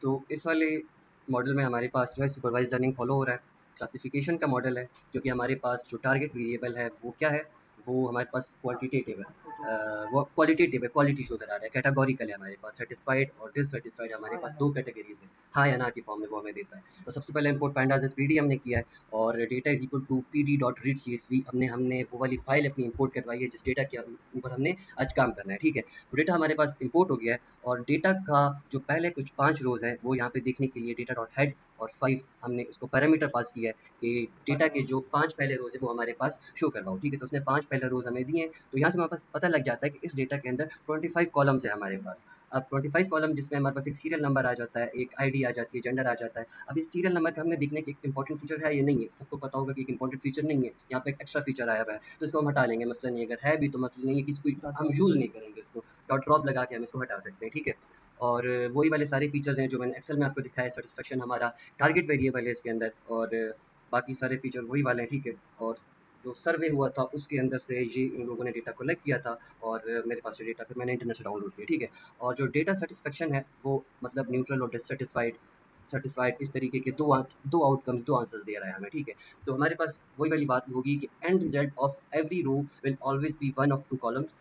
तो इस वाले मॉडल में हमारे पास जो है सुपरवाइज्ड लर्निंग फॉलो हो रहा है। क्लासिफिकेशन का मॉडल है, जो कि हमारे पास जो टारगेट वेरिएबल है वो क्या है, वो हमारे पास क्वांटिटेटिव है। वो क्वालिटेटिव है, क्वालिटी शो करा रहा है। कैटेगोरिकल है हमारे पास, सेटिस्फाइड और डिससेटिस्फाइड हमारे हाँ या पास ना। 2 कैटेगरीज़ है। हाँ या ना की फॉर्म में वो हमें देता है। तो सबसे पहले इम्पोर्ट पैंडास एज़ पीडी हमने किया है और data is equal to pd.read.csv हमने वो वाली फ़ाइल अपनी इम्पोर्ट करवाई है जिस डेटा के ऊपर हमने आज काम करना है, ठीक है। तो डेटा हमारे पास इम्पोर्ट हो गया है और डेटा का जो पहले कुछ 5 रोज़ हैं वो यहाँ पे देखने के लिए डेटा डॉट हेड और 5 हमने उसको पैरामीटर पास किया है कि डेटा के जो 5 पहले रोज़ है वो हमारे पास शो करवाओ, ठीक है। तो उसने 5 पहले रोज़ हमें दिए हैं, तो यहाँ से हमारे पास पता लग जाता है कि इस डेटा के अंदर 25 कॉलम्स है हमारे पास। अब 25 कॉलम जिसमें हमारे पास एक सीरियल नंबर आ जाता है, एक आईडी आ जाती है, जेंडर आ जाता है। अब इस सीरियल नंबर का हमने देखने की एक इंपॉर्टेंट फीचर है या नहीं है, सबको पता होगा कि एक इंपॉर्टेंट फीचर नहीं है, यहाँ पे एक एक्स्ट्रा फीचर आया हुआ है, तो इसको हम हटा लेंगे, मसला नहीं है। अगर है भी तो मसला नहीं है, किसी को डॉट हम ड्रॉप। यूज़ नहीं करेंगे इसको, डॉट ड्रॉप लगा के हम इसको हटा सकते हैं, ठीक है। और वही वाले सारे फीचर्स हैं जो मैंने एक्सेल में आपको दिखाया। सेटिस्फेक्शन हमारा टारगेट वेरिएबल है इसके अंदर और बाकी सारे फीचर वही वाले हैं, ठीक है। और जो सर्वे हुआ था उसके अंदर से ये इन लोगों ने डेटा कलेक्ट किया था और मेरे पास ये डेटा फिर मैंने इंटरनेट से डाउनलोड किया, ठीक है। और जो डेटा सेटिस्फेक्शन है वो मतलब न्यूट्रल और डिससेटिस्फाइड सेटिस्फाइड इस तरीके के दो आउटकम्स, दो आंसर्स दे रहा है हमें, ठीक है। तो हमारे पास वही वाली बात होगी कि end result of every row will always be one of two columns,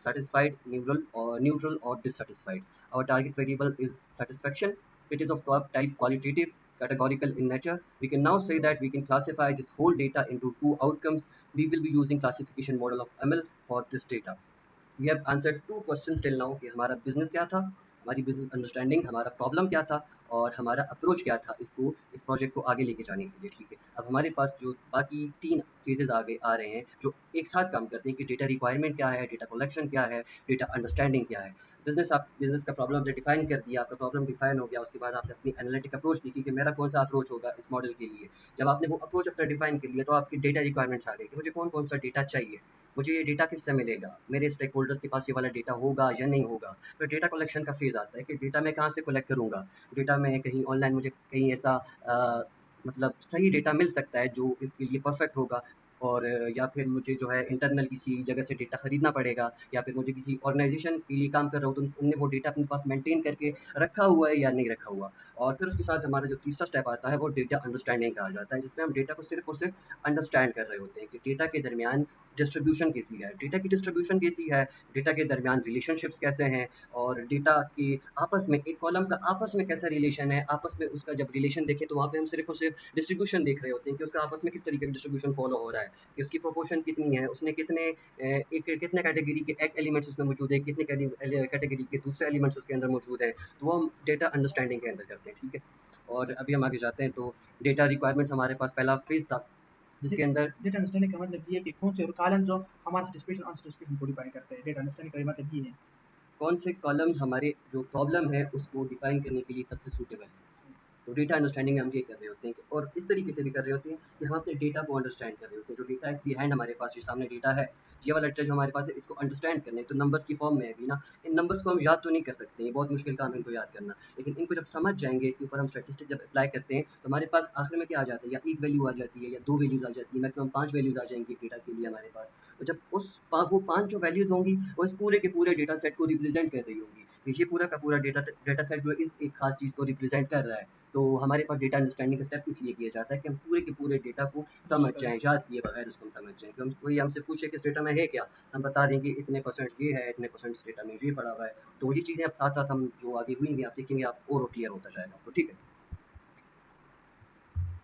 satisfied, neutral or dissatisfied. Our target variable is satisfaction. It is of type qualitative, categorical in nature. We can now say that we can classify this whole data into two outcomes. We will be using classification model of ML for this data. We have answered two questions till now कि हमारा business क्या था, हमारी business understanding, हमारा problem क्या था और हमारा अप्रोच क्या था इसको, इस प्रोजेक्ट को आगे लेके जाने के लिए, ठीक है। अब हमारे पास जो बाकी 3 फेजेज़ आगे आ रहे हैं जो एक साथ काम करते हैं कि डेटा रिक्वायरमेंट क्या है, डेटा कलेक्शन क्या है, डेटा अंडरस्टैंडिंग क्या है। बिजनेस का प्रॉब्लम आपने डिफाइन कर दिया, आपका प्रॉब्लम डिफाइन हो गया, उसके बाद आपने अपनी एनालिटिक अप्रोच देखी कि मेरा कौन सा अप्रोच होगा इस मॉडल के लिए। जब आपने वो अप्रोच अपना डिफाइन कर लिया तो आपकी डेटा रिक्वायरमेंट्स आ गई कि मुझे कौन कौन सा डेटा चाहिए, मुझे ये डेटा किससे मिलेगा, मेरे स्टेक होल्डर्स के पास ये वाला डेटा होगा या नहीं होगा। फिर डेटा कलेक्शन का फेज़ आता है कि डेटा मैं कहाँ से कलेक्ट करूँगा। डेटा मैं कहीं ऑनलाइन मुझे कहीं ऐसा मतलब सही डेटा मिल सकता है जो इसके लिए परफेक्ट होगा और या फिर मुझे जो है इंटरनल किसी जगह से डेटा खरीदना पड़ेगा या फिर मुझे किसी ऑर्गेनाइजेशन के लिए काम कर रहा हूँ तो उनने वो डेटा अपने पास मेंटेन करके रखा हुआ है या नहीं रखा हुआ। और फिर उसके साथ हमारा जो तीसरा स्टेप आता है वो डेटा अंडरस्टैंडिंग का आ जाता है, जिसमें हम डेटा को सिर्फ और सिर्फ अंडरस्टैंड कर रहे होते हैं कि डेटा के दरमियान डिस्ट्रीब्यूशन कैसी है, डेटा की डिस्ट्रीब्यूशन कैसी है, डेटा के दरमियान रिलेशनशिप्स कैसे हैं और डेटा के आपस में एक कॉलम का आपस में कैसा रिलेशन है, आपस में उसका जब रिलेशन देखें तो वहाँ पे हम सिर्फ और सिर्फ डिस्ट्रीब्यूशन देख रहे होते हैं कि उसका आपस में किस तरीके का डिस्ट्रीब्यूशन फॉलो हो रहा है, कि उसकी प्रोपोर्शन कितनी है, उसने कितने एक कितने कैटेगरी के एक एलिमेंट्स उसमें मौजूद है, कितने कैटेगरी के दूसरे एलिमेंट्स उसके अंदर मौजूद हैं। तो वो हम डेटा अंडरस्टैंडिंग के अंदर करते हैं, ठीक है। और अभी हम आगे जाते हैं तो डेटा रिक्वायरमेंट्स हमारे पास पहला फेज था जिसके अंदर डेटा अंडरस्टैंडिंग का मतलब ये है कि कौन से कॉलम जो हमारे सेटिस्फेक्शन अनसेटिस्फेक्शन को डिफाइन करते हैं। डेटा अंडरस्टैंडिंग का मतलब ये है। कौन से कॉलम्स हमारे जो प्रॉब्लम है उसको डिफाइन करने के लिए सबसे सूटेबल है। तो डेटा अंडरस्टैंडिंग हम ये कर रहे होते हैं और इस तरीके से भी कर रहे होते हैं कि हम अपने डेटा को अंडरस्टैंड कर रहे होते हैं। जो डेटा बिहाइंड हमारे पास, जो सामने डेटा है, ये वाला डेटा जो हमारे पास है, इसको अंडरस्टैंड करना है तो नंबर्स की फॉर्म में है भी ना। इन नंबर्स को हम याद तो नहीं कर सकते, ये बहुत मुश्किल काम है इनको याद करना, लेकिन इनको जब समझ जाएंगे, इसके ऊपर हम स्टैटिस्टिक जब अप्लाई करते हैं तो हमारे पास आखिर में क्या आ जाता है, या एक वैल्यू आ जाती है या दो वैल्यूज आ जाती है, मैक्सिमम 5 वैल्यूज आ जाएंगी डेटा के लिए हमारे पास। तो जब वो 5 जो वैल्यूज होंगी वो इस पूरे के पूरे डेटा सेट को रिप्रेजेंट कर रही होंगी, तो ये पूरा का पूरा डेटा सेट जो है इस एक खास चीज़ को रिप्रेजेंट कर रहा है। तो हमारे पास डेटा अंडरस्टैंडिंग का स्टेप इसलिए किया जाता है कि हम पूरे के पूरे डेटा को समझ जाएँ, याद किए बगैर उसको हम समझ जाएँ। कि हम कोई हमसे पूछे कि इस डेटा में है क्या? हम बता दें कि इतने परसेंट ये है, इतने परसेंट इस डेटा में ये पड़ा हुआ है। तो ये चीज़ें अब साथ-साथ हम जो आगे हुई आप देखेंगे, आप और क्लियर होता जाएगा आपको, ठीक है?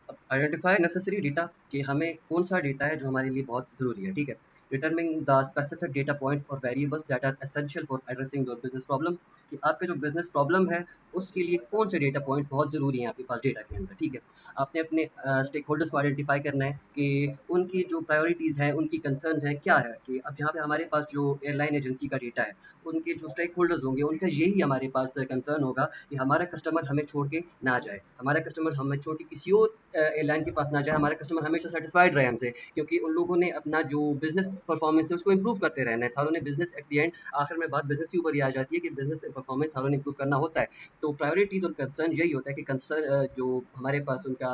अब आइडेंटिफाई नेसेसरी डेटा कि हमें कौन सा डेटा है जो हमारे लिए बहुत ज़रूरी है, ठीक है। Determining the specific data points और variables that are essential for addressing your business problem, कि आपका जो बिजनेस प्रॉब्लम है उसके लिए कौन से डेटा पॉइंट्स बहुत ज़रूरी हैं आपके पास डेटा के अंदर, ठीक है। आपने अपने स्टेक होल्डर्स को आइडेंटिफाई करना है कि उनकी जो प्रायोरिटीज़ हैं, उनकी कंसर्न्स हैं क्या है, कि अब यहाँ पे हमारे पास जो एयरलाइन एजेंसी का डेटा है, उनके जो स्टेक होल्डर्स होंगे उनका यही हमारे पास कंसर्न होगा कि हमारा कस्टमर हमें छोड़ के ना जाए, हमारा कस्टमर हमें छोड़ के किसी और एयरलाइन के पास ना जाए, हमारा कस्टमर हमेशा सेटिस्फाइड रहे हमसे, क्योंकि उन लोगों ने अपना जो बिजनेस परफॉर्मेंस है उसको इंप्रूव करते रहना है। सारों ने बिजनेस एट द एंड, आखिर में बात बिजनेस के ऊपर ही आ जाती है कि बिजनेस परफॉर्मेंस सारों ने इंप्रूव करना होता है। तो प्रायोरिटीज़ और कंसर्न यही होता है कि कंसर्न जो हमारे पास उनका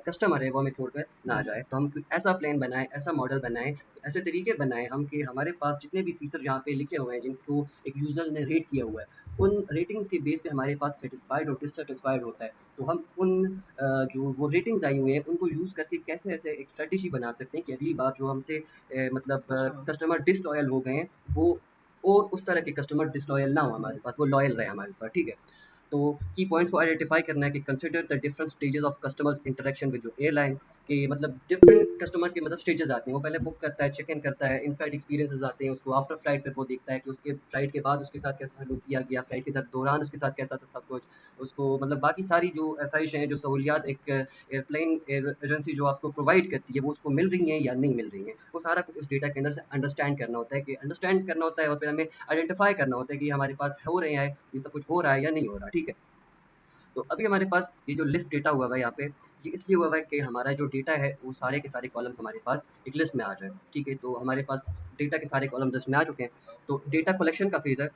कस्टमर है वो हमें छोड़कर ना जाए। तो हम ऐसा प्लान बनाएं, ऐसा मॉडल बनाएं, ऐसे तरीके बनाएं हम कि हमारे पास जितने भी फीचर यहाँ पे लिखे हुए हैं जिनको एक यूज़र ने रेट किया हुआ है उन रेटिंग्स के बेस पे हमारे पास सेटिस्फाइड और डिससेटिस्फाइड होता है। तो हम उन जो वो रेटिंग्स आई हुई हैं उनको यूज़ करके कैसे ऐसे एक स्ट्रैटेजी बना सकते हैं कि अगली बार जो हमसे मतलब कस्टमर। कस्टमर डिसलॉयल हो गए हैं वो और उस तरह के कस्टमर डिसलॉयल ना हो हमारे पास, वो लॉयल रहे हमारे साथ, ठीक है। तो की पॉइंट्स को आइडेंटिफाई करना है कि consider the different stages of customers interaction with जो एयरलाइन कि मतलब डिफरेंट कस्टमर के मतलब स्टेजेस आते हैं। वो पहले बुक करता है, चेक इन करता है, इन फ्लाइट एक्सपीरियंसेस आते हैं उसको, आफ्टर फ्लाइट फिर वो देखता है कि उसके फ्लाइट के बाद उसके साथ कैसा सलूक किया गया, फ्लाइट के दौरान उसके साथ कैसा था सब कुछ, उसको मतलब बाकी सारी जो आसाइश हैं, जो सहूलियात एक एयरप्लेन एजेंसी जो आपको प्रोवाइड करती है वो उसको मिल रही हैं या नहीं मिल रही हैं, वो सारा कुछ इस डेटा के अंदर से अंडरस्टैंड करना होता है कि अंडरस्टैंड करना होता है और फिर हमें आइडेंटिफाई करना होता है कि हमारे पास हो रहे हैं, ये सब कुछ हो रहा है या नहीं हो रहा, ठीक है। तो अभी हमारे पास ये जो लिस्ट डेटा हुआ हुआ है यहाँ पे, ये इसलिए हुआ हुआ है कि हमारा जो डेटा है वो सारे के सारे कॉलम्स हमारे पास एक लिस्ट में आ जाए, ठीक है। तो हमारे पास डेटा के सारे कॉलम लिस्ट में आ चुके हैं। तो डेटा कलेक्शन का फेज़ है।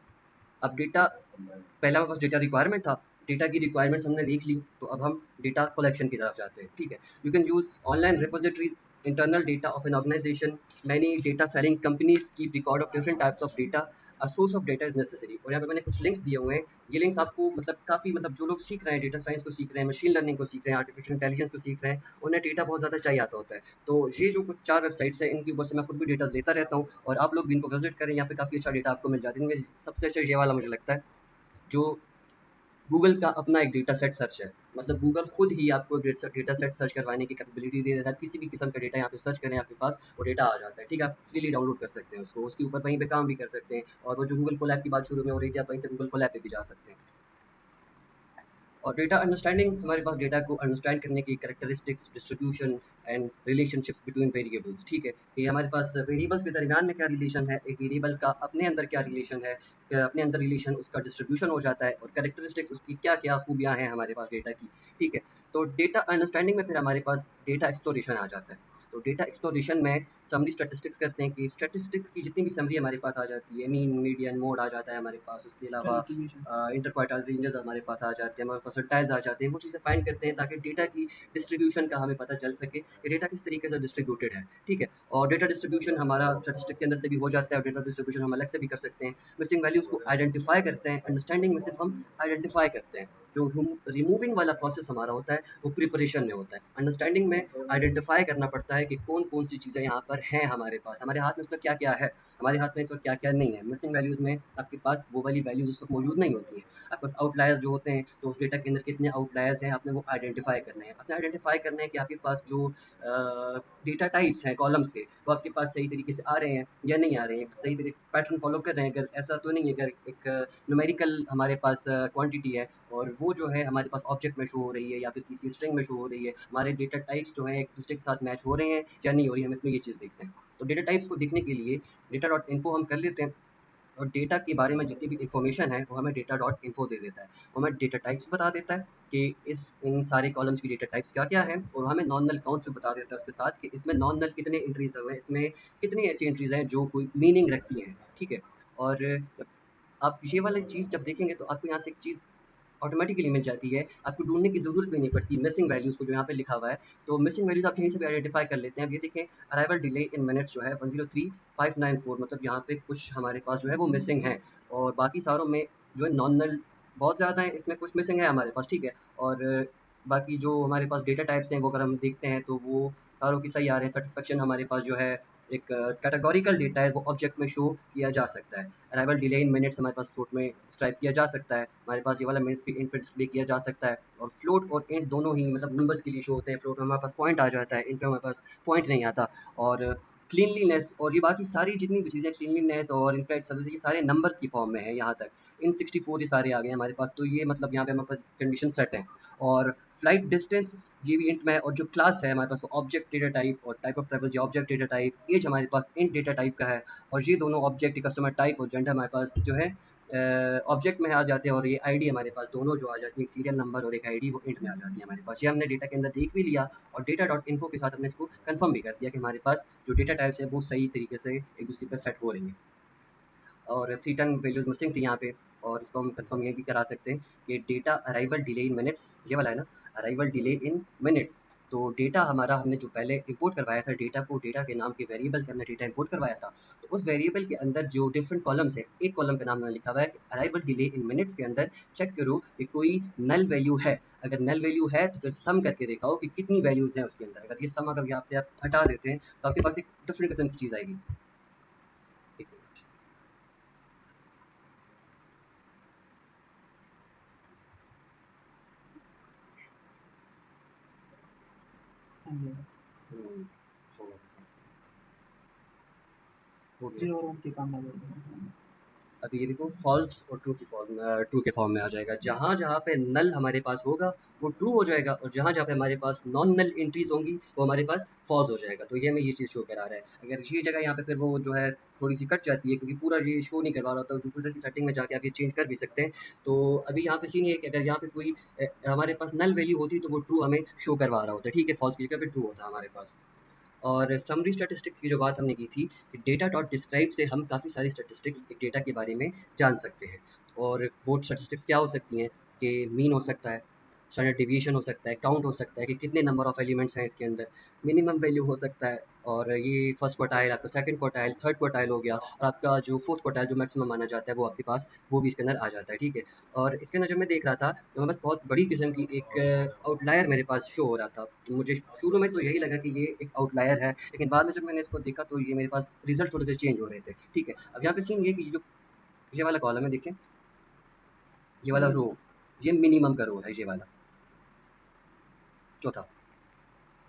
अब डेटा पहले हमारे पास डेटा रिक्वायरमेंट था, डेटा की रिक्वायरमेंट्स हमने देख ली, तो अब हम डेटा कलेक्शन की तरफ जाते हैं, ठीक है। You can use online repositories, internal data of an organisation, many data selling companies keep record of different types of data, a source of data is necessary. और यहाँ पे मैंने कुछ लिंक्स दिए हुए हैं, ये लिंक्स आपको मतलब काफ़ी मतलब जो लोग सीख रहे हैं, डेटा साइंस को सीख रहे हैं, मशीन लर्निंग को सीख रहे हैं, आर्टिफिशियल इंटेलिजेंस को सीख रहे हैं, उन्हें डेटा बहुत ज़्यादा चाहिए आता होता है। तो ये जो कुछ 4 वेबसाइट्स हैं, इनके ऊपर से मैं खुद भी डेटा लेता रहता हूँ और आप लोग भी इनको विजिट करें, यहाँ पे काफ़ी अच्छा डेटा आपको मिल जाता है। इनमें सबसे अच्छा ये वाला मुझे लगता है, जो गूगल का अपना एक डेटा सेट सर्च है। मतलब गूगल खुद ही आपको डेटा सेट सर्च करवाने की कैपेबिलिटी दे देता है। किसी भी किस्म का डेटा यहाँ पे सर्च करें, आपके पास वो डेटा आ जाता है, ठीक है। आप फ्रीली डाउनलोड कर सकते हैं उसको, उसके ऊपर वहीं पे काम भी कर सकते हैं। और वो जो गूगल कोलैब की बात शुरू में हो रही थी, आप वहीं से गूगल कोलैब पे भी जा सकते हैं। और डेटा अंडरस्टैंडिंग, हमारे पास डेटा को अंडरस्टैंड करने की characteristics, distribution and relationships between variables, ठीक है। कि हमारे पास वेरिएबल्स के दरमियान में क्या रिलेशन है, एक वेरिएबल का अपने अंदर क्या रिलेशन है, अपने अंदर रिलेशन उसका डिस्ट्रीब्यूशन हो जाता है, और कैरेक्टरिस्टिक्स उसकी क्या क्या खूबियाँ हैं हमारे पास डेटा की, ठीक है। तो डेटा अंडरस्टैंडिंग में फिर हमारे पास डेटा एक्सप्लोरेशन आ जाता है। तो डेटा एक्सप्लोरेशन में समरी स्टैटिस्टिक्स करते हैं कि स्टैटिस्टिक्स की जितनी भी समरी हमारे पास आ जाती है, मीन मीडियन मोड आ जाता है हमारे पास, उसके अलावा डिस्ट्रीब्यूशन। इंटरक्वार्टाइल रेंजेस हमारे पास आ जाते हैं, हमारे परसेंटाइल्स आ जाते हैं, वो चीज़ें फाइंड करते हैं ताकि डेटा की डिस्ट्रीब्यूशन का हमें पता चल सके कि डेटा किस तरीके से डिस्ट्रीब्यूटेड है, ठीक है। और डेटा डिस्ट्रीब्यूशन हमारा स्टैटिस्टिक के अंदर से भी हो जाता है, और डेटा डिस्ट्रीब्यूशन हम अलग से भी कर सकते हैं। मिसिंग वैल्यूज़ को आइडेंटिफाई करते हैं, अंडरस्टैंडिंग में सिर्फ हम आइडेंटिफाई करते हैं। जो रिमूविंग वाला प्रोसेस हमारा होता है वो प्रिपरेशन में होता है। अंडरस्टैंडिंग में आइडेंटिफाई करना पड़ता है कि कौन कौन सी चीज़ें यहाँ पर हैं हमारे पास, हमारे हाथ में इस वक्त क्या क्या है, हमारे हाथ में इस वक्त क्या क्या नहीं है। मिसिंग वैल्यूज़ में आपके पास वो वाली वैल्यूज़ उस वक्त मौजूद नहीं होती हैं। आपके पास आउटलायर्स जो होते हैं, तो उस डेटा के अंदर कितने आउटलायर्स हैं, आपने वो आइडेंटिफाई करने हैं। आपने आइडेंटिफाई करना है कि आपके पास जो डेटा टाइप्स हैं कॉलम्स के, वो आपके पास सही तरीके से आ रहे हैं या नहीं आ रहे हैं, सही तरीके पैटर्न फॉलो कर रहे हैं। अगर ऐसा तो नहीं है, अगर एक न्यूमेरिकल हमारे पास क्वांटिटी है और वो जो है हमारे पास ऑब्जेक्ट में शो हो रही है या फिर किसी स्ट्रिंग में शो हो रही है, हमारे डेटा टाइप्स जो हैं एक दूसरे के साथ मैच हो रहे हैं या नहीं हो रही है, हम इसमें ये चीज़ देखते हैं। तो डेटा टाइप्स को देखने के लिए डेटा डॉट इन्फो हम कर लेते हैं, और डेटा के बारे में जितनी भी इन्फॉर्मेशन है वो हमें डेटा डॉट इन्फो दे देता है। वो हमें डेटा टाइप्स भी बता देता है कि इस इन सारे कॉलम्स की डेटा टाइप्स क्या क्या हैं, और हमें नॉन नल काउंट भी बता देता है उसके साथ कि इसमें नॉन नल कितने एंट्रीज हुए हैं, इसमें कितनी ऐसी एंट्रीज हैं जो कोई मीनिंग रखती हैं, ठीक है। और आप ये वाली चीज़ जब देखेंगे तो आपको यहाँ से एक चीज़ ऑटोमेटिकली मिल जाती है, आपको ढूँढने की ज़रूरत भी नहीं पड़ती मिसिंग वैल्यूज़ को, जो यहाँ पे लिखा हुआ है। तो मिसिंग वैल्यूज़ आप यहीं से भी आइडेंटिफ़ाई कर लेते हैं। अब ये देखें, अराइवल डिले इन मिनट्स जो है 103594, मतलब यहाँ पे कुछ हमारे पास जो है वो मिसिंग हैं, और बाकी सारों में जो है नॉन नल बहुत ज़्यादा हैं, इसमें कुछ मिसिंग है हमारे पास, ठीक है। और बाकी जो हमारे पास डेटा टाइप्स हैं वो अगर हम देखते हैं तो वो सारों की सही आ रहे हैं। सैटिस्फैक्शन हमारे पास जो है एक कैटेगोरिकल डेटा है, वो ऑब्जेक्ट में शो किया जा सकता है। अराइवल डिले इन मिनट्स हमारे पास फ्लोट में डिस्क्राइब किया जा सकता है। हमारे पास ये वाला मिनट्स भी इंट पे डिस्प्ले किया जा सकता है, और फ्लोट और इंट दोनों ही मतलब नंबर्स के लिए शो होते हैं। फ्लोट में हमारे पास पॉइंट आ जाता है, इंट में हमारे पास पॉइंट नहीं आता। और क्लीनलीनेस और ये बाकी सारी जितनी भी चीज़ें, क्लीनलीनेस और इनफैक्ट सर्विस, ये सारे नंबर्स की फॉर्म में है यहाँ तक। इन 64 ये सारे आ गए हमारे पास, तो ये मतलब यहाँ पे हमारे पास कंडीशन सेट है। और फ्लाइट डिस्टेंस ये भी इंट में है, और जो क्लास है हमारे पास वो ऑब्जेक्ट डेटा टाइप, और टाइप ऑफ ट्रैवल जो ऑब्जेक्ट डेटा टाइप, एज हमारे पास इंट डेटा टाइप का है। और ये दोनों ऑब्जेक्ट कस्टमर टाइप और जेंडर हमारे पास जो है ऑब्जेक्ट में आ जाते हैं, और ये आईडी हमारे पास दोनों जो आ जाती है, एक सीरियल नंबर और एक आईडी, वो इंट में आ जाती है हमारे पास। ये हमने डेटा के अंदर देख भी लिया, और डेटा डॉट इन्फो के साथ हमने इसको कंफर्म भी कर दिया कि हमारे पास जो डेटा टाइप्स है वो सही तरीके से एक दूसरे पर सेट हो रही हैं। और 3 टन वैल्यूज़ मिसिंग थी यहाँ पे, और इसको हम कंफर्म ये भी करा सकते हैं कि data arrival delay in minutes, ये वाला है ना, अराइवल डिले इन मिनट्स, तो डेटा हमारा हमने जो पहले इंपोर्ट करवाया था डेटा को डेटा के नाम के वेरिएबल के अंदर डेटा इंपोर्ट करवाया था, तो उस वेरिएबल के अंदर जो डिफरेंट कॉलम्स है, एक कॉलम का नाम मैंने लिखा हुआ है अराइवल डिले इन मिनट्स के अंदर चेक करो कि कोई नल वैल्यू है। अगर नल वैल्यू है तो फिर सम करके दिखाओ कि कितनी वैल्यूज हैं उसके अंदर। अगर ये सम अगर यहाँ से आप हटा देते हैं तो आपके पास एक डिफरेंट किस्म की चीज़ आएगी। एक मिनट। हाँ जी, हम्म, हो गया। 0 और 1 के काम आ जाएगा। अभी ये देखो फॉल्स और ट्रू की फॉर्म ट्रू के फॉर्म में आ जाएगा। जहाँ जहाँ पे नल हमारे पास होगा वो ट्रू हो जाएगा, और जहाँ जहाँ पे हमारे पास नॉन नल एंट्रीज होंगी वो हमारे पास फॉल्स हो जाएगा। तो ये हमें ये चीज़ शो करा रहा है। अगर ये जगह यहाँ पे फिर वो जो है थोड़ी सी कट जाती है क्योंकि पूरा ये शो नहीं करवा रहा होता, जुपिटर की सेटिंग में जाके आप ये चेंज कर भी सकते हैं। तो अभी यहाँ पे सीन ये है कि अगर यहाँ पे कोई हमारे पास नल वैल्यू होती तो वो ट्रू हमें शो करवा रहा होता, ठीक है, फॉल्स की जगह पे ट्रू होता हमारे पास। और समरी स्टैटिस्टिक्स की जो बात हमने की थी कि डेटा डॉट डिस्क्राइब से हम काफ़ी सारी स्टैटिस्टिक्स एक डेटा के बारे में जान सकते हैं। और वो स्टैटिस्टिक्स क्या हो सकती हैं कि मीन हो सकता है, स्टैंडर्ड डिविएशन हो सकता है, काउंट हो सकता है कि कितने नंबर ऑफ एलिमेंट्स हैं इसके अंदर, मिनिमम वैल्यू हो सकता है, और ये फर्स्ट क्वार्टाइल, आपका सेकंड क्वार्टाइल, थर्ड क्वार्टाइल हो गया, और आपका जो फोर्थ क्वार्टाइल जो मैक्सिमम माना जाता है वो आपके पास वो भी इसके अंदर आ जाता है, ठीक है। और इसके अंदर जब मैं देख रहा था तो मेरे पास बहुत बड़ी किस्म की एक आउटलायर मेरे पास शो हो रहा था। तो मुझे शुरू में तो यही लगा कि ये एक आउटलायर है, लेकिन बाद में जब मैंने इसको देखा तो ये मेरे पास रिजल्ट थोड़े से चेंज हो रहे थे, ठीक है। अब यहाँ पे सीन ये कि जो ये वाला कॉलम है देखें, ये हाँ वाला जी, रो, ये मिनिमम का रो है, ये वाला चौथा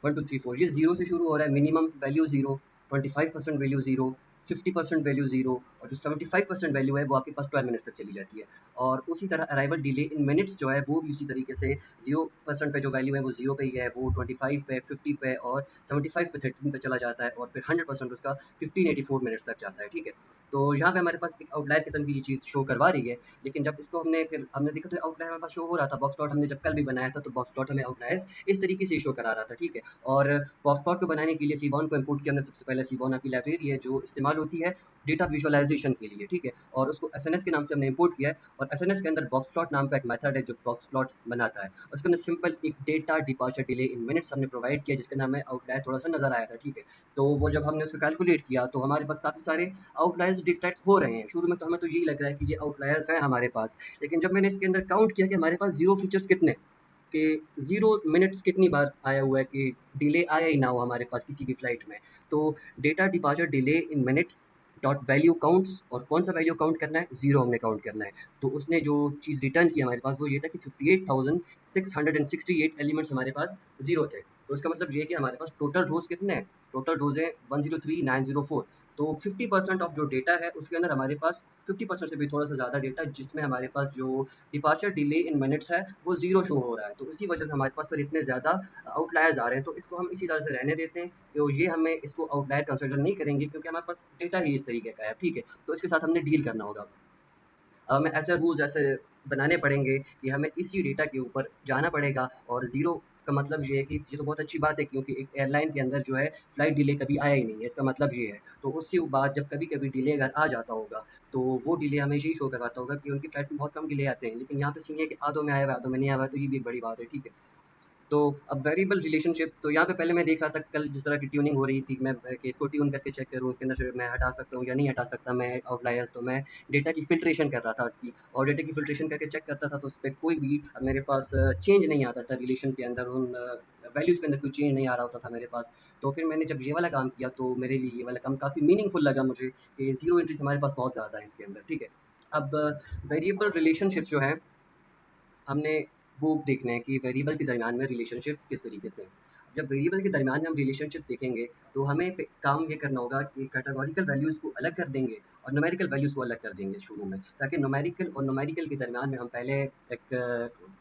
1 2 3 4, ये जीरो से शुरू हो रहा है, minimum value zero, 25% value zero, 50% value zero, और जो 75% वैल्यू है वो आपके पास 12 मिनट्स तक चली जाती है। और उसी तरह अराइवल डिले इन मिनट्स जो है वो भी उसी तरीके से 0% पे जो वैल्यू है वो जीरो पे ही है, वो 25 पे, 50 पे, और 75 पे 13 पे चला जाता है, और फिर 100% उसका 1584 मिनट्स तक जाता है, ठीक है। तो यहाँ पे हमारे पास एक आउटलायर किस्म की ये चीज़ शो करवा रही है। लेकिन जब इसको हमने देखा तो आउटलायर हमारे पास शो हो रहा था, बॉक्स प्लॉट हमने जब कल भी बनाया था तो बॉक्स प्लॉट हमें आउटलायर्स इस तरीके से शो करा रहा था, ठीक है। और बॉक्स प्लॉट को बनाने के लिए सीबॉन को इंपोर्ट किया हमने सबसे पहले। सीबॉन आपकी लाइब्रेरी है जो इस्तेमाल होती है डेटा विजुअलाइजेशन के लिए, ठीक है, और उसको एसएनएस के नाम से हमने इंपोर्ट किया है। और एसएनएस के अंदर बॉक्स प्लॉट नाम का एक मेथड है जो बॉक्स प्लॉट बनाता है। उसके अंदर सिंपल एक data departure delay in minutes हमने प्रोवाइड किया जिसके नाम में आउटलायर थोड़ा सा नजर आया था, ठीक है। तो वो जब हमने उसको कैलकुलेट किया तो हमारे पास काफ़ी सारे आउटलायर्स डिटेक्ट हो रहे हैं। शुरू में तो हमें तो यही लग रहा है कि ये आउटलायर्स हैं हमारे पास, लेकिन जब मैंने इसके अंदर काउंट किया कि हमारे पास जीरो फीचर्स कितने, कि 0 मिनट्स कितनी बार आया हुआ है कि डिले आया ही ना हो हमारे पास किसी भी फ्लाइट में। तो data departure delay in minutes dot value counts, और कौन सा वैल्यू काउंट करना है, जीरो हमने काउंट करना है। तो उसने जो चीज़ रिटर्न की हमारे पास वो ये था कि 58,668 एलिमेंट्स हमारे पास जीरो थे। तो इसका मतलब ये है कि हमारे पास टोटल रोज कितने हैं, टोटल रोज हैं 103,904। तो 50% ऑफ जो डेटा है उसके अंदर हमारे पास 50% से भी थोड़ा सा ज़्यादा डेटा जिसमें हमारे पास जो डिपार्चर डिले इन मिनट्स है वो जीरो शो हो रहा है। तो इसी वजह से हमारे पास फिर इतने ज़्यादा आउटलायर्स आ रहे हैं। तो इसको हम इसी तरह से रहने देते हैं कि ये हमें इसको आउटलायर कंसिडर नहीं करेंगे क्योंकि हमारे पास डेटा ही इस तरीके का है, ठीक है। तो इसके साथ हमने डील करना होगा। हमें ऐसे रूल्स ऐसे बनाने पड़ेंगे कि हमें इसी डेटा के ऊपर जाना पड़ेगा। और ज़ीरो का मतलब ये है कि ये तो बहुत अच्छी बात है क्योंकि एक एयरलाइन के अंदर जो है फ्लाइट डिले कभी आया ही नहीं है, इसका मतलब ये है। तो उसके बाद जब कभी कभी डिले अगर आ जाता होगा तो वो डिले हमेशा ही शो करवाता होगा कि उनकी फ्लाइट में बहुत कम डिले आते हैं, लेकिन यहाँ पे सीन ये है कि आधों में आया हुआ है आधों में नहीं आया हुआ है, तो ये भी एक बड़ी बात है, ठीक है। तो अब वेरिएबल रिलेशनशिप, तो यहाँ पे पहले मैं देख रहा था कल जिस तरह की ट्यूनिंग हो रही थी, मैं कि इसको ट्यून करके चेक करूँ इसके अंदर से मैं हटा सकता हूँ या नहीं हटा सकता मैं आउटलायर्स। तो मैं डेटा की फ़िल्ट्रेशन कर रहा था उसकी, और डेटा की फ़िल्ट्रेशन करके चेक करता था तो उस पे कोई भी मेरे पास चेंज नहीं आता था रिलेशंस के अंदर, उन वैल्यूज़ के अंदर कोई चेंज नहीं आ रहा होता था मेरे पास। तो फिर मैंने जब ये वाला काम किया तो मेरे लिए ये वाला काम काफ़ी मीनिंगफुल लगा मुझे कि ज़ीरो एंट्रीज़ हमारे पास बहुत ज़्यादा है इसके अंदर, ठीक है। अब वेरिएबल रिलेशनशिप्स जो हैं हमने वो देखना है कि वेरिएबल के दरमियान में रिलेशनशिप्स किस तरीके से हैं। जब वेरिएबल के दरमियान में हम रिलेशनशिप्स देखेंगे तो हमें काम ये करना होगा कि कैटेगोरिकल वैल्यूज़ को अलग कर देंगे और न्यूमेरिकल वैल्यूज़ को अलग कर देंगे शुरू में, ताकि न्यूमेरिकल और न्यूमेरिकल के दरमियान में हम पहले एक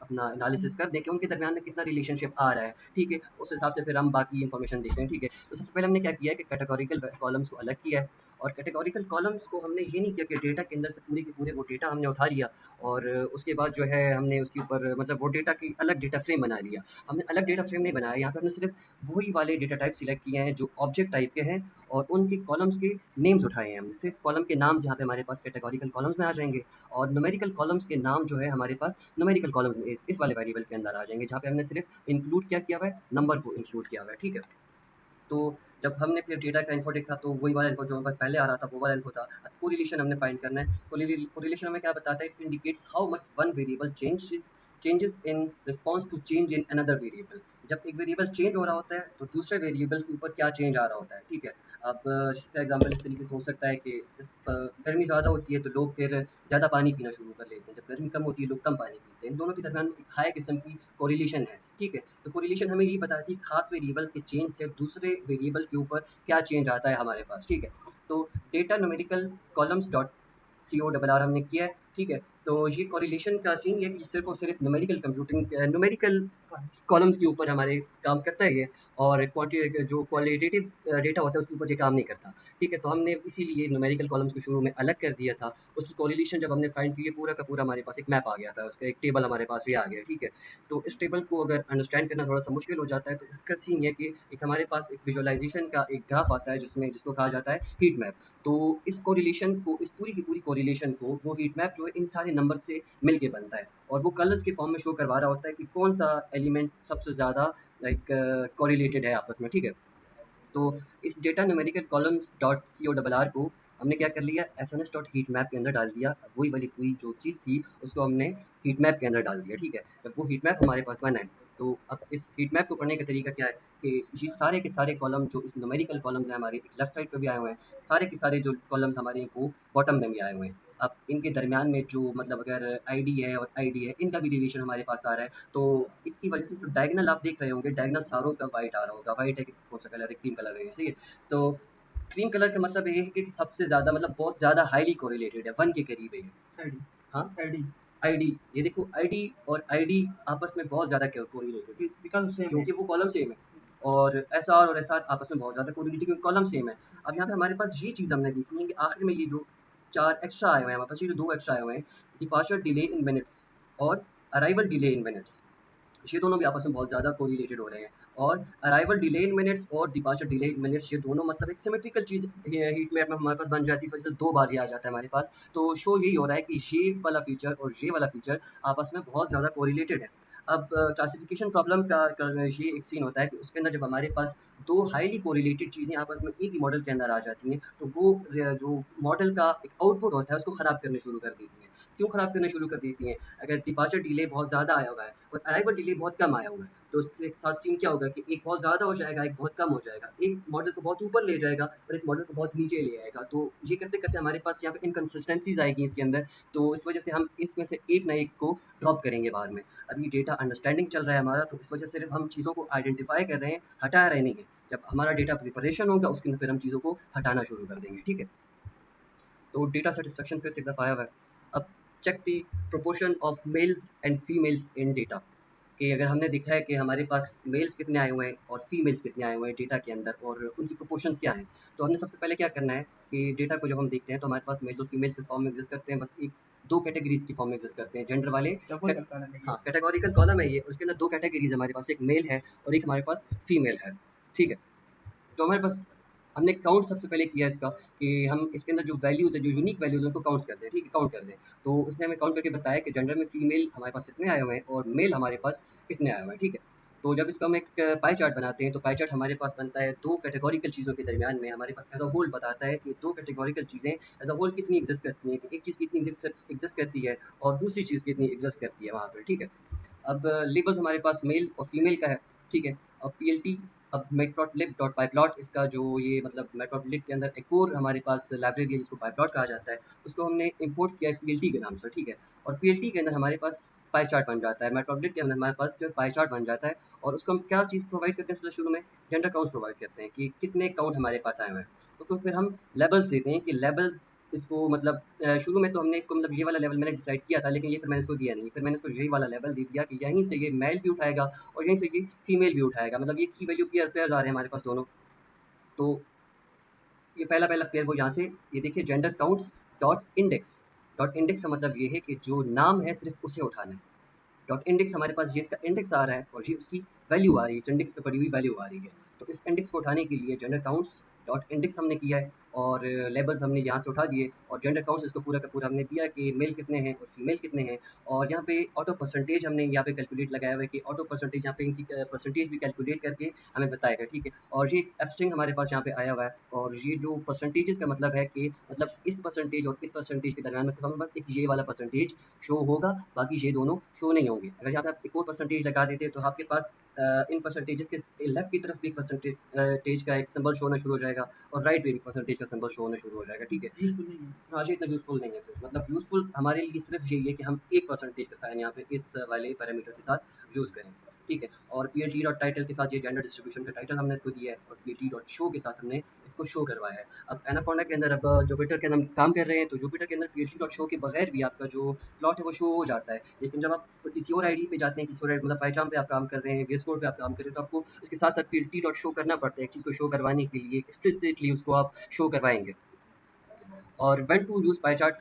अपना एनालिसिस कर दें कि उनके दरमियान में कितना रिलेशनशिप आ रहा है, ठीक है। उस हिसाब से फिर हम बाकी इन्फॉर्मेशन देखते हैं, ठीक है। तो सबसे पहले हमने क्या किया है कि कैटेगोरिकल कॉलम्स को अलग किया है, और कैटेगोरिकल कॉलम्स को हमने ये नहीं किया कि डेटा के अंदर से पूरे के पूरे वो डेटा हमने उठा लिया और उसके बाद जो है हमने उसके ऊपर मतलब वो डेटा की अलग डेटा फ्रेम बना लिया। हमने अलग डेटा फ्रेम नहीं बनाया, यहाँ पे हमने सिर्फ वही वाले डेटा टाइप सिलेक्ट किए हैं जो ऑब्जेक्ट टाइप के हैं और उनके कॉलम्स के नेम्स उठाए हैं हमने। सिर्फ कॉलम के नाम जहाँ पे हमारे पास कैटेगोरिकल कॉलम्स में आ जाएंगे और न्यूमेरिकल कॉलम्स के नाम जो है हमारे पास न्यूमेरिकल कॉलम्स में इस वाले वेरिएबल के अंदर आ जाएंगे, जहाँ पे हमने सिर्फ इंक्लूड क्या किया हुआ है, नंबर को इंक्लूड किया हुआ है। ठीक है, तो जब हमने फिर डेटा का इन्फो देखा तो वही वाला इन्फो जो हमारे पहले आ रहा था वो वाला इन्फो था। अब कोरिलेशन हमने फाइंड करना है। कोरिलेशन हमें क्या बताता है? It indicates how much one variable changes in response to change in another variable. जब एक वेरिएबल चेंज हो रहा होता है तो दूसरे वेरिएबल के ऊपर क्या चेंज आ रहा होता है। ठीक है, अब जिसका एग्जांपल इस तरीके से हो सकता है कि गर्मी ज़्यादा होती है तो लोग फिर ज़्यादा पानी पीना शुरू कर लेते हैं, जब गर्मी कम होती है लोग कम पानी पीते हैं। इन दोनों के दरमियान एक हाई किस्म की कोरिलेशन है। ठीक है, तो कोरिलेशन हमें ये बताती है खास वेरिएबल के चेंज से दूसरे वेरिएबल के ऊपर क्या चेंज आता है हमारे पास। ठीक है, तो data numerical columns dot C O double R हमने किया है। ठीक है, तो ये कोरिलेशन का सीन ये कि सिर्फ और सिर्फ न्यूमेरिकल कंप्यूटिंग न्यूमेरिकल कॉलम्स के ऊपर हमारे काम करता है ये, और क्वांटिटी जो क्वालिटेटिव डेटा होता है उसके ऊपर ये काम नहीं करता। ठीक है, तो हमने इसीलिए न्यूमेरिकल कॉलम्स को शुरू में अलग कर दिया था। उसकी कोरिलेशन जब हमने फाइंड की, ये पूरा का पूरा हमारे पास एक मैप आ गया था, उसका एक टेबल हमारे पास भी आ गया। ठीक है, तो इस टेबल को अगर अंडरस्टैंड करना थोड़ा सा मुश्किल हो जाता है तो इसका सीन ये कि एक हमारे पास एक विजुअलाइजेशन का एक ग्राफ आता है जिसको कहा जाता है हीट मैप। तो इस कोरिलेशन को, इस पूरी की पूरी कोरिलेशन को वो हीट मैप जो है इन सारे नंबर से मिल के बनता है और वो कलर्स के फॉर्म में शो करवा रहा होता है कि कौन सा एलिमेंट सबसे ज़्यादा लाइक कोरिलेटेड है आपस में। ठीक है, तो इस data numerical columns dot C O double R को हमने क्या कर लिया, S N S dot heat map के अंदर डाल दिया। वही वाली पूरी जो चीज़ थी उसको हमने हीट मैप के अंदर डाल दिया। ठीक है, जब वो हीट मैप हमारे पास बना है तो अब इस हीट मैप को पढ़ने का तरीका क्या है कि ये सारे के सारे कॉलम जो इस न्यूमेरिकल कॉलम्स हैं हमारे लेफ्ट साइड पे भी आए हुए हैं, सारे के सारे जो कॉलम्स हमारे हैं वो बॉटम में भी आए हुए हैं। अब इनके दरमियान में जो मतलब अगर आईडी है और आईडी है, इनका भी रिलेशन हमारे पास आ रहा है। तो इसकी वजह से जो डायगोनल आप देख रहे होंगे, डायगोनल सारों का वाइट आ रहा होगा। वाइट है कि कौन सा कलर है? क्रीम कलर है। सही है, तो क्रीम कलर का मतलब ये है कि सबसे ज़्यादा मतलब बहुत ज़्यादा हाईली कोरिलेटेड है, 1 के करीब है ये। आईडी हाँ, आईडी आईडी, ये देखो आईडी और आईडी आपस में बहुत ज़्यादा कोरिलेटेड है बिकॉज सेम है। क्योंकि वो कॉलम सेम है। और एसआर और एसआर आपस में बहुत ज़्यादा कोरिलेटेड क्योंकि कॉलम सेम है। अब यहाँ पे हमारे पास ये चीज़ हमने देखनी है कि आखिर में ये जो 4 एक्स्ट्रा आए हुए हैं हमारे पास, ये जो 2 एक्स्ट्रा आए हुए हैं, डिपार्चर डिले इन मिनट्स और अराइवल डिले इन मिनट्स, ये दोनों भी आपस में बहुत ज़्यादा कोरिलेटेड हो रहे हैं। और अराइवल डिले इन मिनट्स और डिपार्चर डिले इन मिनट्स, ये दोनों मतलब एक सिमेट्रिकल चीज़ हीट मैप में हमारे पास बन जाती है, इस वजह से 2 बार ये आ जाता है हमारे पास। तो शो यही हो रहा है कि ये वाला फीचर और ये वाला फीचर आपस में बहुत ज़्यादा कोरिलेटेड है। अब क्लासिफिकेशन प्रॉब्लम का ये एक सीन होता है कि उसके अंदर जब हमारे पास 2 हाईली कोरिलेटेड चीज़ें आपस में एक ही मॉडल के अंदर आ जाती हैं, तो वो जो मॉडल का एक आउटपुट होता है उसको ख़राब करने शुरू कर देती हैं। क्यों ख़राब करना शुरू कर देती हैं? अगर डिपार्चर डिले बहुत ज़्यादा आया हुआ है और अराइवल डिले बहुत कम आया हुआ है, तो उसके साथ सीन क्या होगा कि एक बहुत ज़्यादा हो जाएगा, एक बहुत कम हो जाएगा। एक मॉडल को बहुत ऊपर ले जाएगा और एक मॉडल को बहुत नीचे ले आएगा। तो ये करते-करते हमारे पास यहाँ पे इनकंसिस्टेंसीज़ आएगी इसके अंदर, तो इस वजह से हम इसमें से एक ना एक को ड्रॉप करेंगे बाद में। अभी डेटा अंडरस्टैंडिंग चल रहा है हमारा, तो इस वजह से सिर्फ़ हम चीज़ों को आइडेंटिफ़ाई कर रहे हैं, हटा रहे नहीं हैं। जब हमारा डेटा प्रिपरेशन होगा उसके अंदर फिर हम चीज़ों को हटाना शुरू कर देंगे। ठीक है? तो डेटा सेटिस्फेक्शन फिर से एक दफ़ा आया हुआ है। अब check the proportion of males and females in data, कि अगर हमने देखा है कि हमारे पास मेल्स कितने आए हुए हैं और फीमेल्स कितने आए हुए हैं डेटा के अंदर और उनकी प्रोपोर्शंस क्या हैं, तो हमने सबसे पहले क्या करना है कि डेटा को जब हम देखते हैं तो हमारे पास मेल्स और फीमेल्स किस फॉर्म में एग्जिस्ट करते हैं, बस एक दो कैटेगरीज की फॉर्म में एग्जिस्ट करते हैं जेंडर वाले। डबल कॉलम है ये। हाँ, कैटेगोरिकल कॉलम है ये, उसके अंदर दो कैटेगरीज हमारे पास, एक मेल है और एक हमारे पास फीमेल है। ठीक है, तो हमारे पास हमने काउंट सबसे पहले किया इसका कि हम इसके अंदर जो वैल्यूज़ है, जो यूनिक वैल्यूज़ हैं उनको काउंट कर दें। ठीक है, काउंट कर दें। तो उसने हमें काउंट करके बताया कि जेंडर में फीमेल हमारे पास इतने आए हुए हैं और मेल हमारे पास इतने आए हुए हैं। ठीक है, तो जब इसका हम एक पाई चार्ट बनाते हैं तो पाई चार्ट हमारे पास बनता है दो कैटेगोरिकल चीज़ों के दरमियान में, हमारे पास एज अ होल बताता है कि दो कैटेगोरिकल चीज़ें एज अ होल कितनी एग्जिस्ट करती हैं, कि एक चीज़ कितनी एग्जिस्ट करती है और दूसरी चीज़ कितनी एग्जिस्ट करती है वहाँ पर। ठीक है, अब लेबल्स हमारे पास मेल और फीमेल का है। ठीक है, अब पीएलटी, अब मैटप्लॉटलिब डॉट पाइप्लॉट, इसका जो ये मतलब मैटप्लॉटलिब के अंदर एक और हमारे पास लाइब्रेरी है जिसको पाइप्लॉट कहा जाता है, उसको हमने इंपोर्ट किया है पीएलटी के नाम से। ठीक है, और पीएलटी के अंदर हमारे पास पाई चार्ट बन जाता है, मैटप्लॉटलिब के अंदर हमारे पास जो पाई चार्ट बन जाता है और उसको हम क्या चीज़ प्रोवाइड करते हैं सबसे शुरू में, जेंडर काउंट प्रोवाइड करते हैं कि कितने काउंट हमारे पास आए हुए हैं। तो फिर हम लेवल्स देते हैं कि लेवल्स इसको मतलब शुरू में तो हमने इसको मतलब ये वाला लेवल मैंने डिसाइड किया था, लेकिन ये फिर मैंने इसको दिया नहीं, फिर मैंने इसको यही वाला लेवल दे दिया कि यहीं से ये मेल भी उठाएगा और यहीं से ये फीमेल भी उठाएगा, मतलब ये की वैल्यू पेयर पेयर आ रहे हैं हमारे पास दोनों। तो ये पहला पहला पेयर वो यहाँ से, ये देखिए gender counts dot index. Dot index का मतलब ये है कि जो नाम है सिर्फ उसे उठाना है। डॉट इंडेक्स हमारे पास ये इसका इंडेक्स आ रहा है और ये उसकी वैल्यू आ रही है, इस इंडेक्स पे पड़ी हुई वैल्यू आ रही है। तो इस इंडेक्स को उठाने के लिए जेंडर काउंट्स डॉट इंडेक्स हमने किया है और लेबल्स हमने यहाँ से उठा दिए और जेंडर काउंट्स इसको पूरा का पूरा हमने दिया कि मेल कितने हैं और फीमेल कितने हैं। और यहाँ पे ऑटो परसेंटेज हमने यहाँ पे कैलकुलेट लगाया हुआ है कि ऑटो परसेंटेज यहाँ पे इनकी परसेंटेज भी कैलकुलेट करके हमें बताएगा, ठीक है। और ये एब्स्ट्रिंग हमारे पास यहाँ पे आया हुआ है और ये जो परसेंटेजेस का मतलब है कि मतलब इस परसेंटेज और इस परसेंटेज के दरमियान में सिर्फ हमें बस एक ये वाला परसेंटेज शो होगा, बाकी ये दोनों शो नहीं होंगे। अगर यहाँ पे आप एक और परसेंटेज लगा देते हैं तो आपके पास इन परसेंटेजेस के लेफ्ट की तरफ भी परसेंटेज तेज का एक सिंबल शो होना शुरू हो जाएगा और राइट पे भी परसेंटेज का सिंबल शो होना शुरू हो जाएगा, ठीक है। यूजफुल नहीं है। हाँ जी, इतना यूज़फुल नहीं है फिर, मतलब यूज़फुल हमारे लिए सिर्फ यही है कि हम एक परसेंटेज का साइन यहाँ पे इस वाले पैरामीटर के साथ यूज़ करें, ठीक है। और पीएचडी डॉट टाइटल के साथ ये जेंडर डिस्ट्रीब्यूशन का टाइटल हमने इसको दिया है और पीएचडी डॉट शो के साथ हमने इसको शो करवाया है। अब एनाकोंडा के अंदर अब जुपिटर के अंदर हम काम कर रहे हैं, तो जुपिटर के अंदर पीएचडी डॉट शो के बगैर भी आपका जो प्लॉट है वो शो हो जाता है। लेकिन जब आप किसी और आईडी पे जाते हैं, किसी और मतलब पाइचाम पे आप काम कर रहे हैं, वीएस कोड पे आप काम कर रहे हैं, तो आपको इसके साथ साथ पीएचडी डॉट शो करना पड़ता है। एक चीज़ को शो करवाने के लिए एक्सप्लिसिटली उसको आप शो करवाएंगे। और when to use pie chart,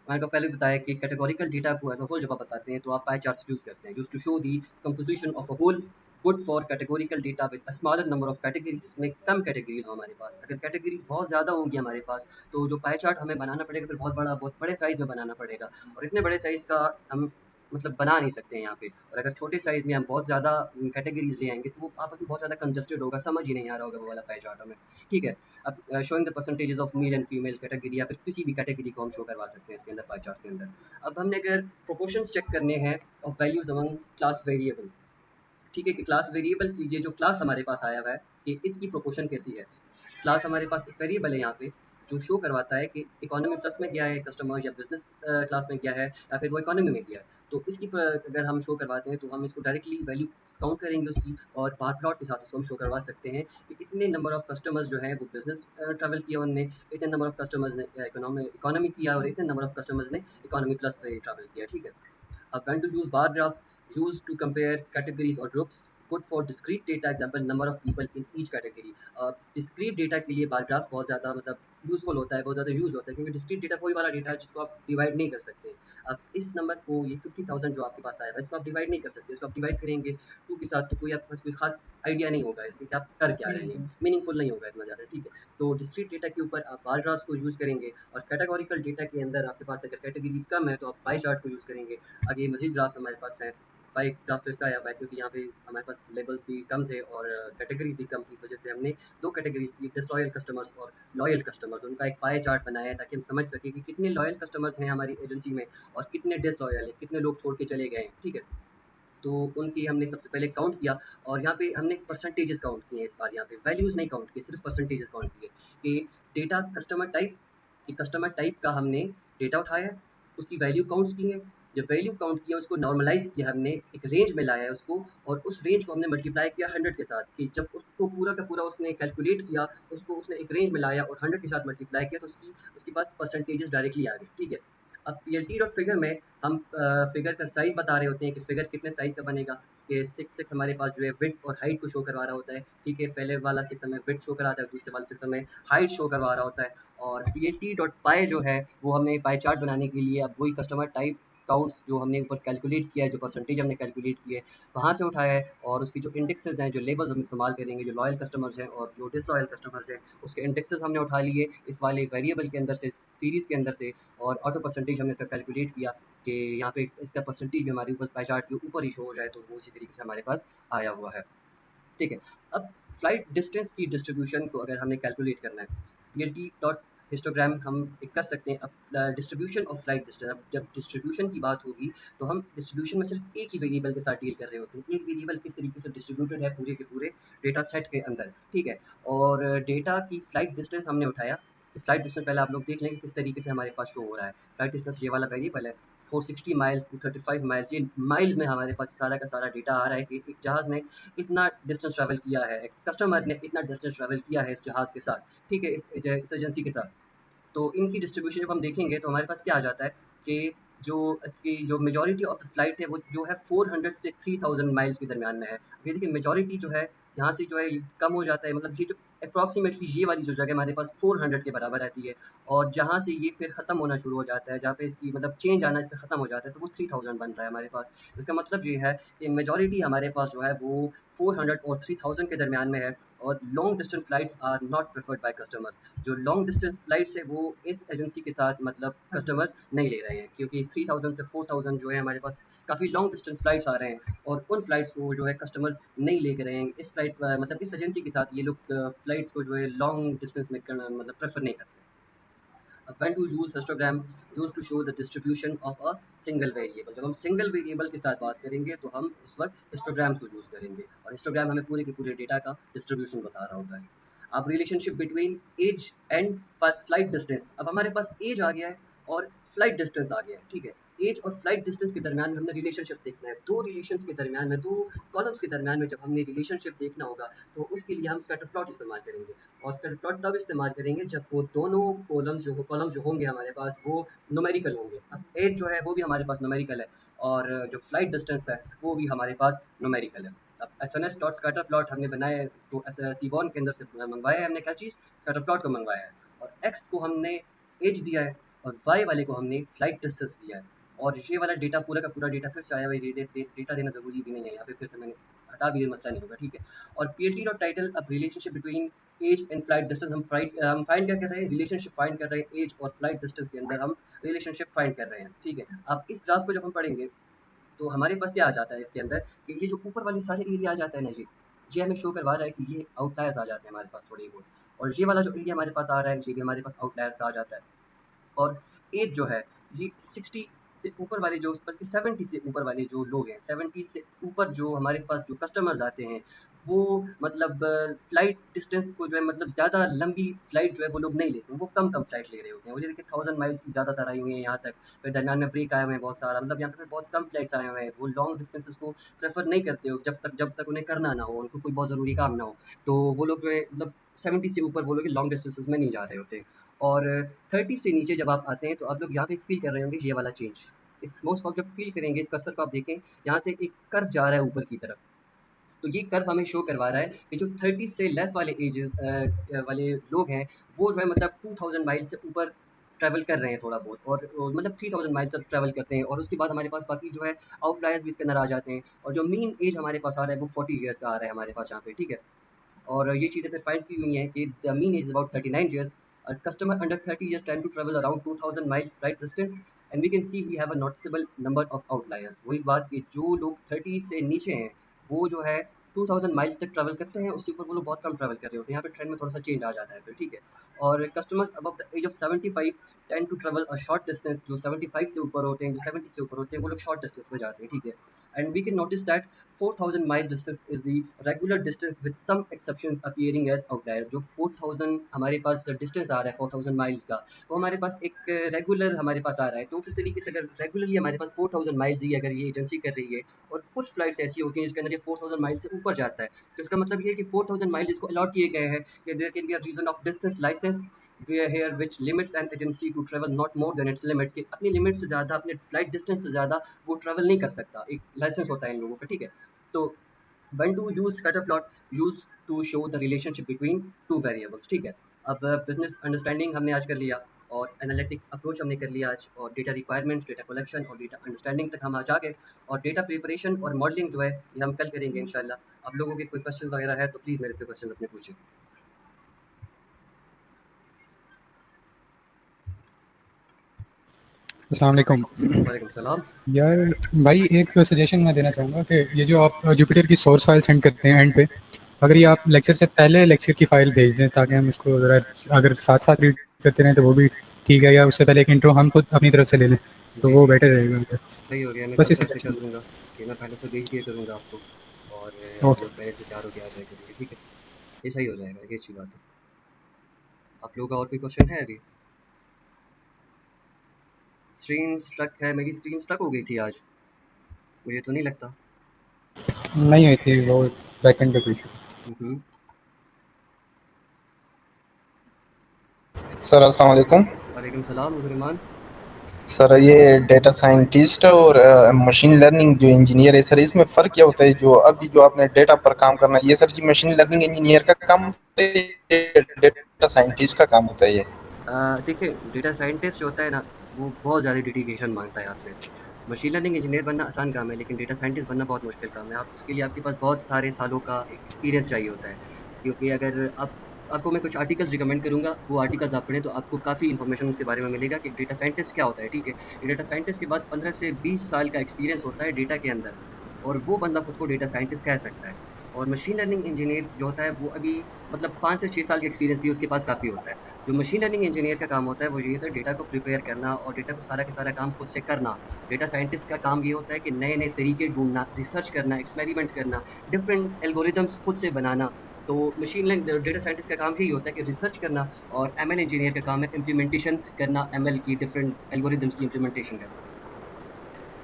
मैंने आपको पहले भी बताया कि कैटेगोरिकल डेटा को एज अ होल जब आप बताते हैं तो आप पाई चार्ट्स यूज़ करते हैं, use to show the composition of a whole good for categorical data with a smaller number of categories, में कम कैटेगरीज हो हमारे पास। अगर कैटेगरीज बहुत ज़्यादा होंगी हमारे पास तो जो पाई चार्ट हमें बनाना पड़ेगा फिर बहुत बड़े साइज़ में बनाना पड़ेगा और इतने बड़े साइज़ का हम मतलब बना नहीं सकते हैं यहाँ पे। और अगर छोटे साइज़ में हम बहुत ज़्यादा कैटेगरीज ले आएंगे तो वो आपस में बहुत ज़्यादा कंजस्टेड होगा, समझ ही नहीं आ रहा होगा वो वाला पाई चार्ट हमें, ठीक है। अब showing the percentages of male and female category या फिर किसी भी कैटेगरी को हम शो करवा सकते हैं इसके अंदर पाई चार्ट के अंदर। अब हमने अगर प्रोपोर्शंस चेक करने हैं of values among class variable, ठीक है, कि क्लास वेरिएबल की ये जो क्लास हमारे पास आया हुआ है कि इसकी प्रोपोर्शन कैसी है। क्लास हमारे पास एक वेरिएबल है यहाँ पे जो शो करवाता है कि इकोनॉमी प्लस में गया है कस्टमर या बिजनेस क्लास में गया है या फिर वो इकोनॉमी में गया है। तो इसकी अगर हम शो करवाते हैं तो हम इसको डायरेक्टली वैल्यू काउंट करेंगे उसकी और बार प्लॉट के साथ उसको हम शो करवा सकते हैं कि इतने नंबर ऑफ कस्टमर्स जो है वो बिजनेस ट्रैवल किया उनने, इतने नंबर ऑफ कस्टमर्स ने इकोनॉमी किया और इतने नंबर ऑफ कस्टमर्स ने इकोनॉमी प्लस पे ट्रैवल किया, ठीक है। When to use bar graph used to compare categories or groups, good for discrete data, example number of people in each category। discrete data के लिए बार ग्राफ बहुत ज़्यादा मतलब यूजफुल होता है, बहुत ज़्यादा यूज होता है क्योंकि डिस्क्रीट डेटा वही वाला डेटा है जिसको आप डिवाइड नहीं कर सकते। अब इस नंबर को ये 50,000 जो आपके पास आया है इसको आप डिवाइड नहीं कर सकते, इसको आप डिवाइड करेंगे टू के साथ तो कोई आपके पास कोई खास आइडिया नहीं होगा इसके कि आप कर क्या रहे हैं, मीनिंगफुल नहीं होगा इतना ज़्यादा, ठीक है। तो डिस्क्रीट डेटा के ऊपर आप बार ग्राफ्स को यूज़ करेंगे और कैटेगोरिकल डेटा के अंदर आपके पास अगर कैटेगरीज कम है तो आप पाई चार्ट को यूज़ करेंगे। आगे मजीद ग्राफ्स हमारे पास हैं, पाई ग्राफ फिर से आया हुआ है क्योंकि यहाँ पे हमारे पास लेवल भी कम थे और कैटेगरीज भी कम थी, इस वजह से हमने दो कैटेगरीज थी डिसलॉयल कस्टमर्स और लॉयल कस्टमर्स, उनका एक पाई चार्ट बनाया है ताकि हम समझ सकें कि कितने लॉयल कस्टमर्स हैं हमारी एजेंसी में और कितने डिसलॉयल हैं, कितने लोग छोड़ के चले गए हैं, ठीक है। तो उनकी हमने सबसे पहले काउंट किया और यहाँ पे हमने परसेंटेजेस काउंट किए हैं इस बार, यहाँ पे वैल्यूज़ नहीं काउंट किए, सिर्फ परसेंटेजेस काउंट किए कि डेटा कस्टमर टाइप, कि कस्टमर टाइप का हमने डेटा उठाया, उसकी वैल्यू काउंट्स की है, जब वैल्यू काउंट किया उसको नॉर्मलाइज किया हमने, एक रेंज में लाया है उसको और उस रेंज को हमने मल्टीप्लाई किया 100 के साथ कि जब उसको पूरा का पूरा उसने कैलकुलेट किया उसको उसने एक रेंज में लाया और 100 के साथ मल्टीप्लाई किया तो उसकी उसके पास परसेंटेजेस डायरेक्टली आ गए, ठीक है। अब पीएलटी डॉट फिगर में हम फिगर का साइज़ बता रहे होते हैं कि फिगर कितने साइज़ का बनेगा, कि 6 हमारे पास जो है विड्थ और हाइट को शो करवा रहा होता है, ठीक है। पहले वाला 6 हमें विड्थ शो कराता है, दूसरे वाला 6 हमें हाइट शो करवा रहा होता है। और पीएलटी डॉट पाई जो है वो हमने पाई चार्ट बनाने के लिए अब वही कस्टमर टाइप काउंट्स जो हमने ऊपर कैलकुलेट किया है, जो परसेंटेज हमने कैलकुलेट की है वहाँ से उठाया है और उसकी जो इंडेक्सेस हैं, जो लेबल्स हम इस्तेमाल करेंगे, जो लॉयल कस्टमर्स हैं और जो डिसलॉयल कस्टमर्स हैं उसके इंडेक्सेस हमने उठा लिए इस वाले वेरिएबल के अंदर से, सीरीज़ के अंदर से। और ऑटो परसेंटेज हमने इसका कैलकुलेट किया कि यहाँ पे इसका परसेंटेज भी हमारे ऊपर पाई चार्ट के ऊपर ही शो हो जाए, तो वो उसी तरीके से हमारे पास आया हुआ है, ठीक है। अब फ्लाइट डिस्टेंस की डिस्ट्रीब्यूशन को अगर हमें कैलकुलेट करना है, पीएलटी डॉट हिस्टोग्राम हम एक कर सकते हैं। अब डिस्ट्रीब्यूशन ऑफ फ्लाइट डिस्टेंस, अब जब डिस्ट्रीब्यूशन की बात होगी तो हम डिस्ट्रीब्यूशन में सिर्फ एक ही वेरिएबल के साथ डील कर रहे होते हैं, एक वेरिएबल किस तरीके से डिस्ट्रीब्यूटेड है पूरे के पूरे डेटा सेट के अंदर, ठीक है। और डेटा की फ्लाइट डिस्टेंस हमने उठाया, फ्लाइट डिस्टेंस पहले आप लोग देख लें कि किस तरीके से हमारे पास शो हो रहा है। फ्लाइट डिस्टेंस ये वाला वेरिएबल है 460 माइल्स टू 35 माइल्स, ये माइल्स में हमारे पास सारा का सारा डेटा आ रहा है कि एक जहाज़ ने इतना डिस्टेंस ट्रैवल किया है, कस्टमर ने इतना डिस्टेंस ट्रैवल किया है इस जहाज़ के साथ, ठीक है, इस एजेंसी के साथ। तो इनकी डिस्ट्रीब्यूशन जब हम देखेंगे तो हमारे पास क्या आ जाता है कि जो मेजॉरिटी ऑफ द फ्लाइट है वो जो है 400 से 3000 माइल्स के दरमियान में है। ये देखिए मेजॉरिटी जो है यहाँ से जो है कम हो जाता है, मतलब ये जो अप्रॉक्सीमेटली ये वाली जो जगह हमारे पास 400 के बराबर आती है, और जहाँ से ये फिर ख़त्म होना शुरू हो जाता है, जहाँ पे इसकी मतलब चेंज आना इसका ख़त्म हो जाता है, तो वो 3000 बन रहा है हमारे पास। इसका मतलब ये है कि मेजॉरिटी हमारे पास जो है वो 400 और 3000 के दरमियान में है, और long distance flights are not preferred by customers. जो लॉन्ग डिस्टेंस फ्लाइट्स है वो इस एजेंसी के साथ मतलब हाँ जी। कस्टमर्स नहीं ले रहे हैं, क्योंकि 3000 से 4000 जो है हमारे पास काफ़ी लॉन्ग डिस्टेंस फ्लाइट्स आ रहे हैं, और उन फ्लाइट्स को जो है कस्टमर्स नहीं लेके रहे हैं। इस फ्लाइट मतलब इस एजेंसी के साथ ये लोग फ्लाइट्स को जो है लॉन्ग डिस्टेंस में करना मतलब प्रेफर नहीं करते। When to use histogram used to show the distribution of a single variable। जब हम सिंगल वेरिएबल के साथ बात करेंगे तो हम इस वक्त हिस्टोग्राम को यूज़ करेंगे, और हिस्टोग्राम हमें पूरे के पूरे डेटा का डिस्ट्रीब्यूशन बता रहा होता है। अब relationship between age and flight distance, अब हमारे पास एज आ गया है और फ्लाइट डिस्टेंस आ गया है, ठीक है। एज और फ्लाइट डिस्टेंस के दरमियान में हमने रिलेशनशिप देखना है, दो रिलेशंस के दरमियान में, दो कॉलम्स के दरमियान में जब हमने रिलेशनशिप देखना होगा, तो उसके लिए हम स्कैटर प्लॉट इस्तेमाल करेंगे। और स्कैटर प्लॉट तब इस्तेमाल करेंगे जब वो दोनों कॉलम जो होंगे हमारे पास वो न्यूमेरिकल होंगे। अब एज जो है वो भी हमारे पास न्यूमेरिकल है, और जो फ्लाइट डिस्टेंस है वो भी हमारे पास न्यूमेरिकल है। अब S N S dot scatter plot हमने बनाया है, तो सीबॉन के अंदर से मंगवाया है हमने, क्या चीज़, स्कैटर प्लॉट को मंगवाया है, और एक्स को हमने एज दिया है, और वाई वाले को हमने फ्लाइट डिस्टेंस दिया है। और ये वाला डेटा पूरा का पूरा डेटा फिर से आया हुआ है, डेटा देना ज़रूरी भी नहीं है, यहाँ पे फिर से मैंने हटा भी मसला नहीं होगा, ठीक है। और पीएचडी डॉट टाइटल, अब relationship between age and flight distance, हम फाइंड क्या कर रहे हैं, रिलेशनशिप फाइंड कर रहे हैं, एज और फ्लाइट डिस्टेंस के अंदर हम रिलेशनशिप फाइंड कर रहे हैं, ठीक है। अब इस ग्राफ को जब हम पढ़ेंगे तो हमारे पास क्या आ जाता है इसके अंदर, कि ये जो ऊपर वाले सारे एरिया आ जाता है ना, ये हमें शो करवा रहा है कि ये आउटलायर्स आ जाते हैं हमारे पास थोड़े बहुत, और ये वाला जो एरिया हमारे पास आ रहा है ये भी हमारे पास आउटलायर्स का आ जाता है। और एज जो है ये 60 से ऊपर वाले जो, बल्कि 70 से ऊपर वाले जो लोग हैं, 70 से ऊपर जो हमारे पास जो कस्टमर्स आते हैं, वो मतलब फ्लाइट डिस्टेंस को जो है मतलब ज़्यादा लंबी फ्लाइट जो है वो लोग नहीं लेते हैं, वो कम फ्लाइट ले रहे होते हैं। वो ये देखिए 1000 माइल्स की ज़्यादातर आई हुई है यहाँ तक, फिर दरमियान में ब्रेक आए हुए हैं बहुत सारा, मतलब यहाँ पे बहुत कम फ्लाइट्स आए हुए हैं। वो लॉन्ग डिस्टेंसेस को प्रेफर नहीं करते हो जब तक उन्हें करना ना हो, उनको कोई बहुत ज़रूरी काम ना हो, तो वो लोग जो है मतलब 70 से ऊपर वो लोग लॉन्ग डिस्टेंसेस में नहीं जा रहे होते। और 30 से नीचे जब आप आते हैं तो आप लोग यहाँ पे फ़ील कर रहे होंगे ये वाला चेंज। इस माउस को आप जब फ़ील करेंगे, इस कर्सर को आप देखें, यहाँ से एक कर्व जा रहा है ऊपर की तरफ। तो ये कर्व हमें शो करवा रहा है कि जो 30 से लेस वाले एजेस वाले लोग हैं, वो जो है मतलब 2000 माइल से ऊपर ट्रैवल कर रहे हैं थोड़ा बहुत, और मतलब 3000 माइल तक ट्रैवल करते हैं, और उसके बाद हमारे पास बाकी जो है आउटलायर्स भी इसके अंदर आ जाते हैं। और जो मीन एज हमारे पास आ रहा है वो 40 ईयर्स का आ रहा है हमारे पास यहाँ पे, ठीक है। और ये चीज़ें फिर फाइंड की हुई हैं कि the mean is about 39 years, a customer under 30 years tend to travel around 2000 miles flight distance, and we can see we have a noticeable number of outliers। वही बात कि जो लोग 30 से नीचे हैं वो जो है 2000 माइल्स तक ट्रैवल करते हैं, उससे ऊपर वो लोग बहुत कम ट्रैवल कर रहे होते हैं। यहाँ पे ट्रेंड में थोड़ा सा चेंज आ जाता है फिर, ठीक है। और customers above the age of 75 tend to travel a short distance, जो 75 से ऊपर होते हैं, जो 70 से ऊपर होते हैं, वो लोग शॉर्ट डिस्टेंस पे जाते हैं, ठीक है। And we can notice that 4000 mile distance is the regular distance with some exceptions appearing as outlier. जो 4000 हमारे पास डिस्टेंस आ रहा है 4000 माइल्स का, वो हमारे पास एक रेगुलर हमारे पास आ रहा है। तो किस तरीके से अगर रेगुलरली हमारे पास 4000 माइल्स ही अगर ये एजेंसी कर रही है, और कुछ फ्लाइट्स ऐसी होती हैं जिसके अंदर ये 4000 माइल से ऊपर जाता है, तो इसका मतलब ये है कि 4000 माइल इसको अलॉट किए गए हैं कि there can be a reason of distance licence here which limits an agency to travel not more than its limits, कि अपनी लिमिट से ज़्यादा, अपने फ्लाइट डिस्टेंस से ज़्यादा वो ट्रैवल नहीं कर सकता, एक लाइसेंस होता है इन लोगों का, ठीक है। तो when to use scatter plot, use to show the relationship between two variables, ठीक है। अब बिजनेस अंडरस्टैंडिंग हमने आज कर लिया, और एनालिटिक अप्रोच हमने कर लिया आज, और डेटा रिक्वायरमेंट्स, डेटा कलेक्शन और डेटा अंडरस्टैंडिंग तक हम आज आ गए। और डेटा प्रिपरेशन और मॉडलिंग जो है ये हम कल करेंगे इंशाल्लाह। आप लोगों के कोई क्वेश्चन वगैरह है तो प्लीज़ मेरे से क्वेश्चन अपने पूछें। अस्सलाम वालेकुम। वालेकुम सलाम। यार भाई एक सजेशन मैं देना चाहूँगा कि ये जो आप जुपिटर की सोर्स फाइल सेंड करते हैं एंड पे, अगर ये आप लेक्चर से पहले लेक्चर की फ़ाइल भेज दें ताकि हम इसको ज़रा अगर साथ साथ रीड करते रहें तो वो भी ठीक है, या उससे पहले एक इंट्रो हम खुद अपनी तरफ से ले लें तो जी वो जी, बेटर रहेगा। सही हो गया। मैं बस कल ये से ऐसे कर सजेशन। दूंगा कि मैं पहले से भेज दिया करूँगा आपको, और आप ओके। लोग पहले से तैयार होके आ जाया करेंगे, ठीक है। ये सही हो जाएगा, ये अच्छी बात है। आप लोगों का और कोई क्वेश्चन है अभी? स्क्रीन स्ट्रक है, मेरी स्क्रीन स्ट्रक हो गई थी आज, मुझे तो नहीं लगता। नहीं हुई थी वो, बैकएंड पे कुछ। हम्म। सर अस्सलाम वालेकुम। वालेकुम सलाम रहमान। सर ये डेटा साइंटिस्ट और मशीन लर्निंग जो इंजीनियर है सर, इसमें फ़र्क क्या होता है? जो अभी जो आपने डेटा पर काम करना है ये सर जी मशीन लर्निंग इंजीनियर का काम होता है, डेटा साइंटिस्ट का काम होता है ये? देखिए, डेटा साइंटिस्ट जो होता है ना, वो बहुत ज़्यादा डेडिकेशन माँगता है आपसे। मशीन लर्निंग इंजीनियर बनना आसान काम है, लेकिन डेटा साइंटिस्ट बनना बहुत मुश्किल काम है। आप उसके लिए आपके पास बहुत सारे सालों का एक एक्सपीरियंस चाहिए होता है। क्योंकि अगर आपको मैं कुछ आर्टिकल्स रिकमेंड करूँगा, वो आर्टिकल्स आप पढ़ें तो आपको काफ़ी इन्फॉर्मेशन उसके बारे में मिलेगा कि डेटा साइंटिस्ट क्या होता है, ठीक है? एक डेटा साइंटिस्ट के बाद 15 से 20 साल का एक्सपीरियंस होता है डेटा के अंदर, और वो बंदा खुद को डेटा साइंटिस्ट कह सकता है। और मशीन लर्निंग इंजीनियर जो होता है, वो अभी मतलब 5 से 6 साल का एक्सपीरियंस भी उसके पास काफ़ी होता है। जो मशीन लर्निंग इंजीनियर का काम होता है वो ये होता है डेटा को प्रिपेयर करना और डेटा को सारा का सारा काम खुद से करना। डेटा साइंटिस्ट का काम ये होता है कि नए नए तरीके ढूंढना, रिसर्च करना, एक्सपेरिमेंट्स करना, डिफरेंट एल्गोरिदम्स खुद से बनाना। तो मशीन लर्निंग डेटा साइंटिस्ट का काम यही होता है कि रिसर्च करना, और एमएल इंजीनियर का काम है इम्प्लीमेंटेशन करना, एमएल की डिफरेंट एल्गोरिदम्स की इम्प्लीमेंटेशन करना।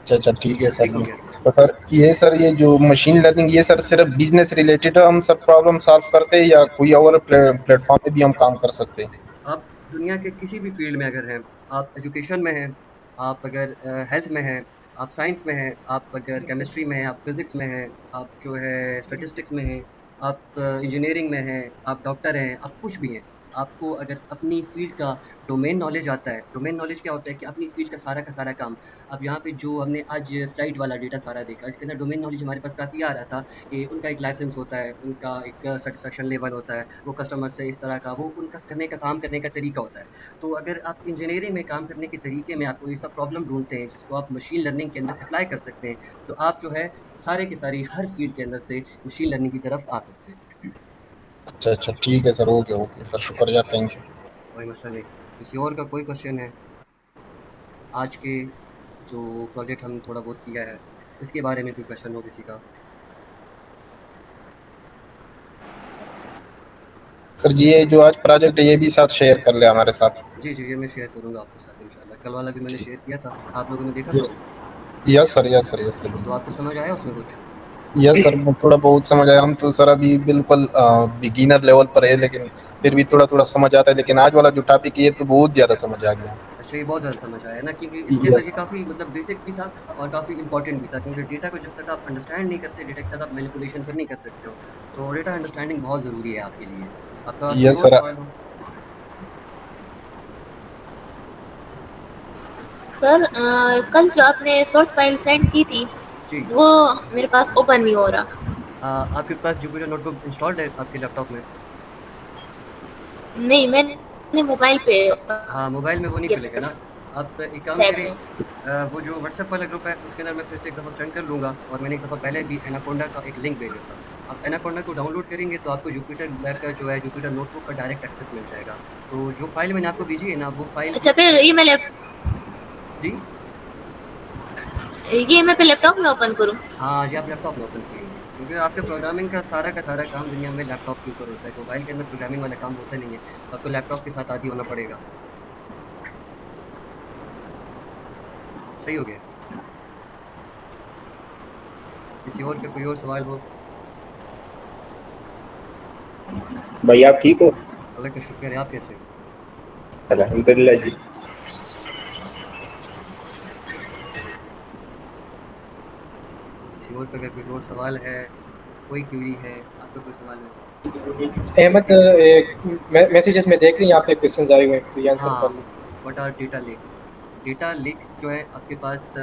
अच्छा अच्छा, ठीक है सर ठीक हो जी। गया। तो सर ये सर ये जो मशीन लर्निंग ये सर सिर्फ बिजनेस रिलेटेड हम सब प्रॉब्लम सॉल्व करते हैं या कोई और प्लेटफॉर्म पे भी हम काम कर सकते हैं? आप दुनिया के किसी भी फील्ड में अगर हैं, आप एजुकेशन में हैं, आप अगर हेल्थ में हैं, आप साइंस में हैं, आप अगर केमिस्ट्री में हैं, आप फिज़िक्स में हैं, आप जो है स्टैटिस्टिक्स में हैं, आप इंजीनियरिंग में हैं, आप डॉक्टर हैं, आप कुछ भी हैं। आपको अगर अपनी फ़ील्ड का डोमेन नॉलेज आता है, डोमेन नॉलेज क्या होता है कि अपनी फ़ील्ड का सारा काम। अब यहाँ पे जो हमने आज फ्लाइट वाला डेटा सारा देखा, इसके अंदर डोमेन नॉलेज हमारे पास काफ़ी आ रहा था कि उनका एक लाइसेंस होता है, उनका एक सैटिस्फैक्शन लेवल होता है, वो कस्टमर से इस तरह का, वो उनका करने का काम करने का तरीका होता है। तो अगर आप इंजीनियरिंग में काम करने के तरीके में आपको ये सब प्रॉब्लम ढूँढते हैं, जिसको आप मशीन लर्निंग के अंदर अप्लाई कर सकते हैं, तो आप जो है सारे के सारे हर फ़ील्ड के अंदर से मशीन लर्निंग की तरफ आ सकते हैं। अच्छा अच्छा, ठीक है सर, ओके ओके सर, शुक्रिया, थैंक यू। कोई मसला नहीं। किसी और का कोई क्वेश्चन है? आज के जो प्रोजेक्ट हम थोड़ा बहुत किया है, इसके बारे में कोई क्वेश्चन हो किसी का? सर जी ये जो आज प्रोजेक्ट है ये भी साथ शेयर कर ले हमारे साथ। जी, जी, ये मैं शेयर करूँगा आपके साथ इंशाल्लाह। कल वाला भी मैंने शेयर किया था, आप लोगों ने देखा था यस वो? Yes sir, yes sir, yes sir. तो आपको समझ आया उसमें कुछ? यस सर, थोड़ा बहुत समझ आया। हम तो सर अभी बिल्कुल बिगिनर लेवल पर है, लेकिन फिर भी थोड़ा थोड़ा समझ आता है। लेकिन आज वाला जो टॉपिक है ये तो बहुत ज़्यादा समझ आ गया। अच्छा, ये बहुत ज़्यादा समझ आया ना, क्योंकि इसके अंदर यस ये काफ़ी मतलब बेसिक भी था और काफ़ी इम्पोर्टेंट भी था, क्योंकि डेटा को जब तक आप अंडरस्टैंड नहीं करते, डेटा के साथ आप मैनिपुलेशन फिर नहीं कर सकते हो। तो डेटा अंडरस्टैंडिंग बहुत ज़रूरी है आपके लिए। आपका कोई यस और सर। सवाल हो? सर कल जो आपने सोर्स फाइल सेंड की थी जी। वो मेरे पास ओपन नहीं हो रहा। आपके पास जुपिटर नोटबुक इंस्टॉल्ड है आपके लैपटॉप में? नहीं, मैंने मोबाइल पे हाँ, मोबाइल में वो नहीं किया खुलेगा ना। आप एक काम था ऐप करें, में। वो जो व्हाट्सएप वाला ग्रुप है उसके अंदर मैं फिर से एक दफ़ा सेंड कर लूँगा, और मैंने एक दफ़ा पहले भी एनाकोंडा का एक लिंक भेजा था। आप एनाकोंडा को डाउनलोड करेंगे तो आपको जुपिटर लैब का जो है जुपिटर नोटबुक का डायरेक्ट एक्सेस मिल जाएगा। तो जो फ़ाइल मैंने आपको भेजी है ना, वो फ़ाइल अच्छा, फिर जी? ये मैं पे लैपटॉप में ओपन करूँ? हाँ जी, आप लैपटॉप में ओपन करेंगे, क्योंकि आपके प्रोग्रामिंग का सारा काम दुनिया में लैपटॉप के ऊपर होता है। मोबाइल के अंदर प्रोग्रामिंग वाला काम होता नहीं है, तो आपको लैपटॉप के साथ आदी होना पड़ेगा। सही हो गया? किसी और का कोई और सवाल हो? भाई आप ठीक हो? अल्लाह का शुक्र है, आप कैसे हो? अल्हम्दुलिल्लाह जी। किसी और का अगर कोई और सवाल है, कोई क्वेरी है, आपका कोई सवाल है? अहमद, मैसेजेस में देख रही हैं आपने क्वेश्चंस आए हुए हैं तो ये आंसर कर हाँ, लो। What are data lakes? Data lakes जो है आपके पास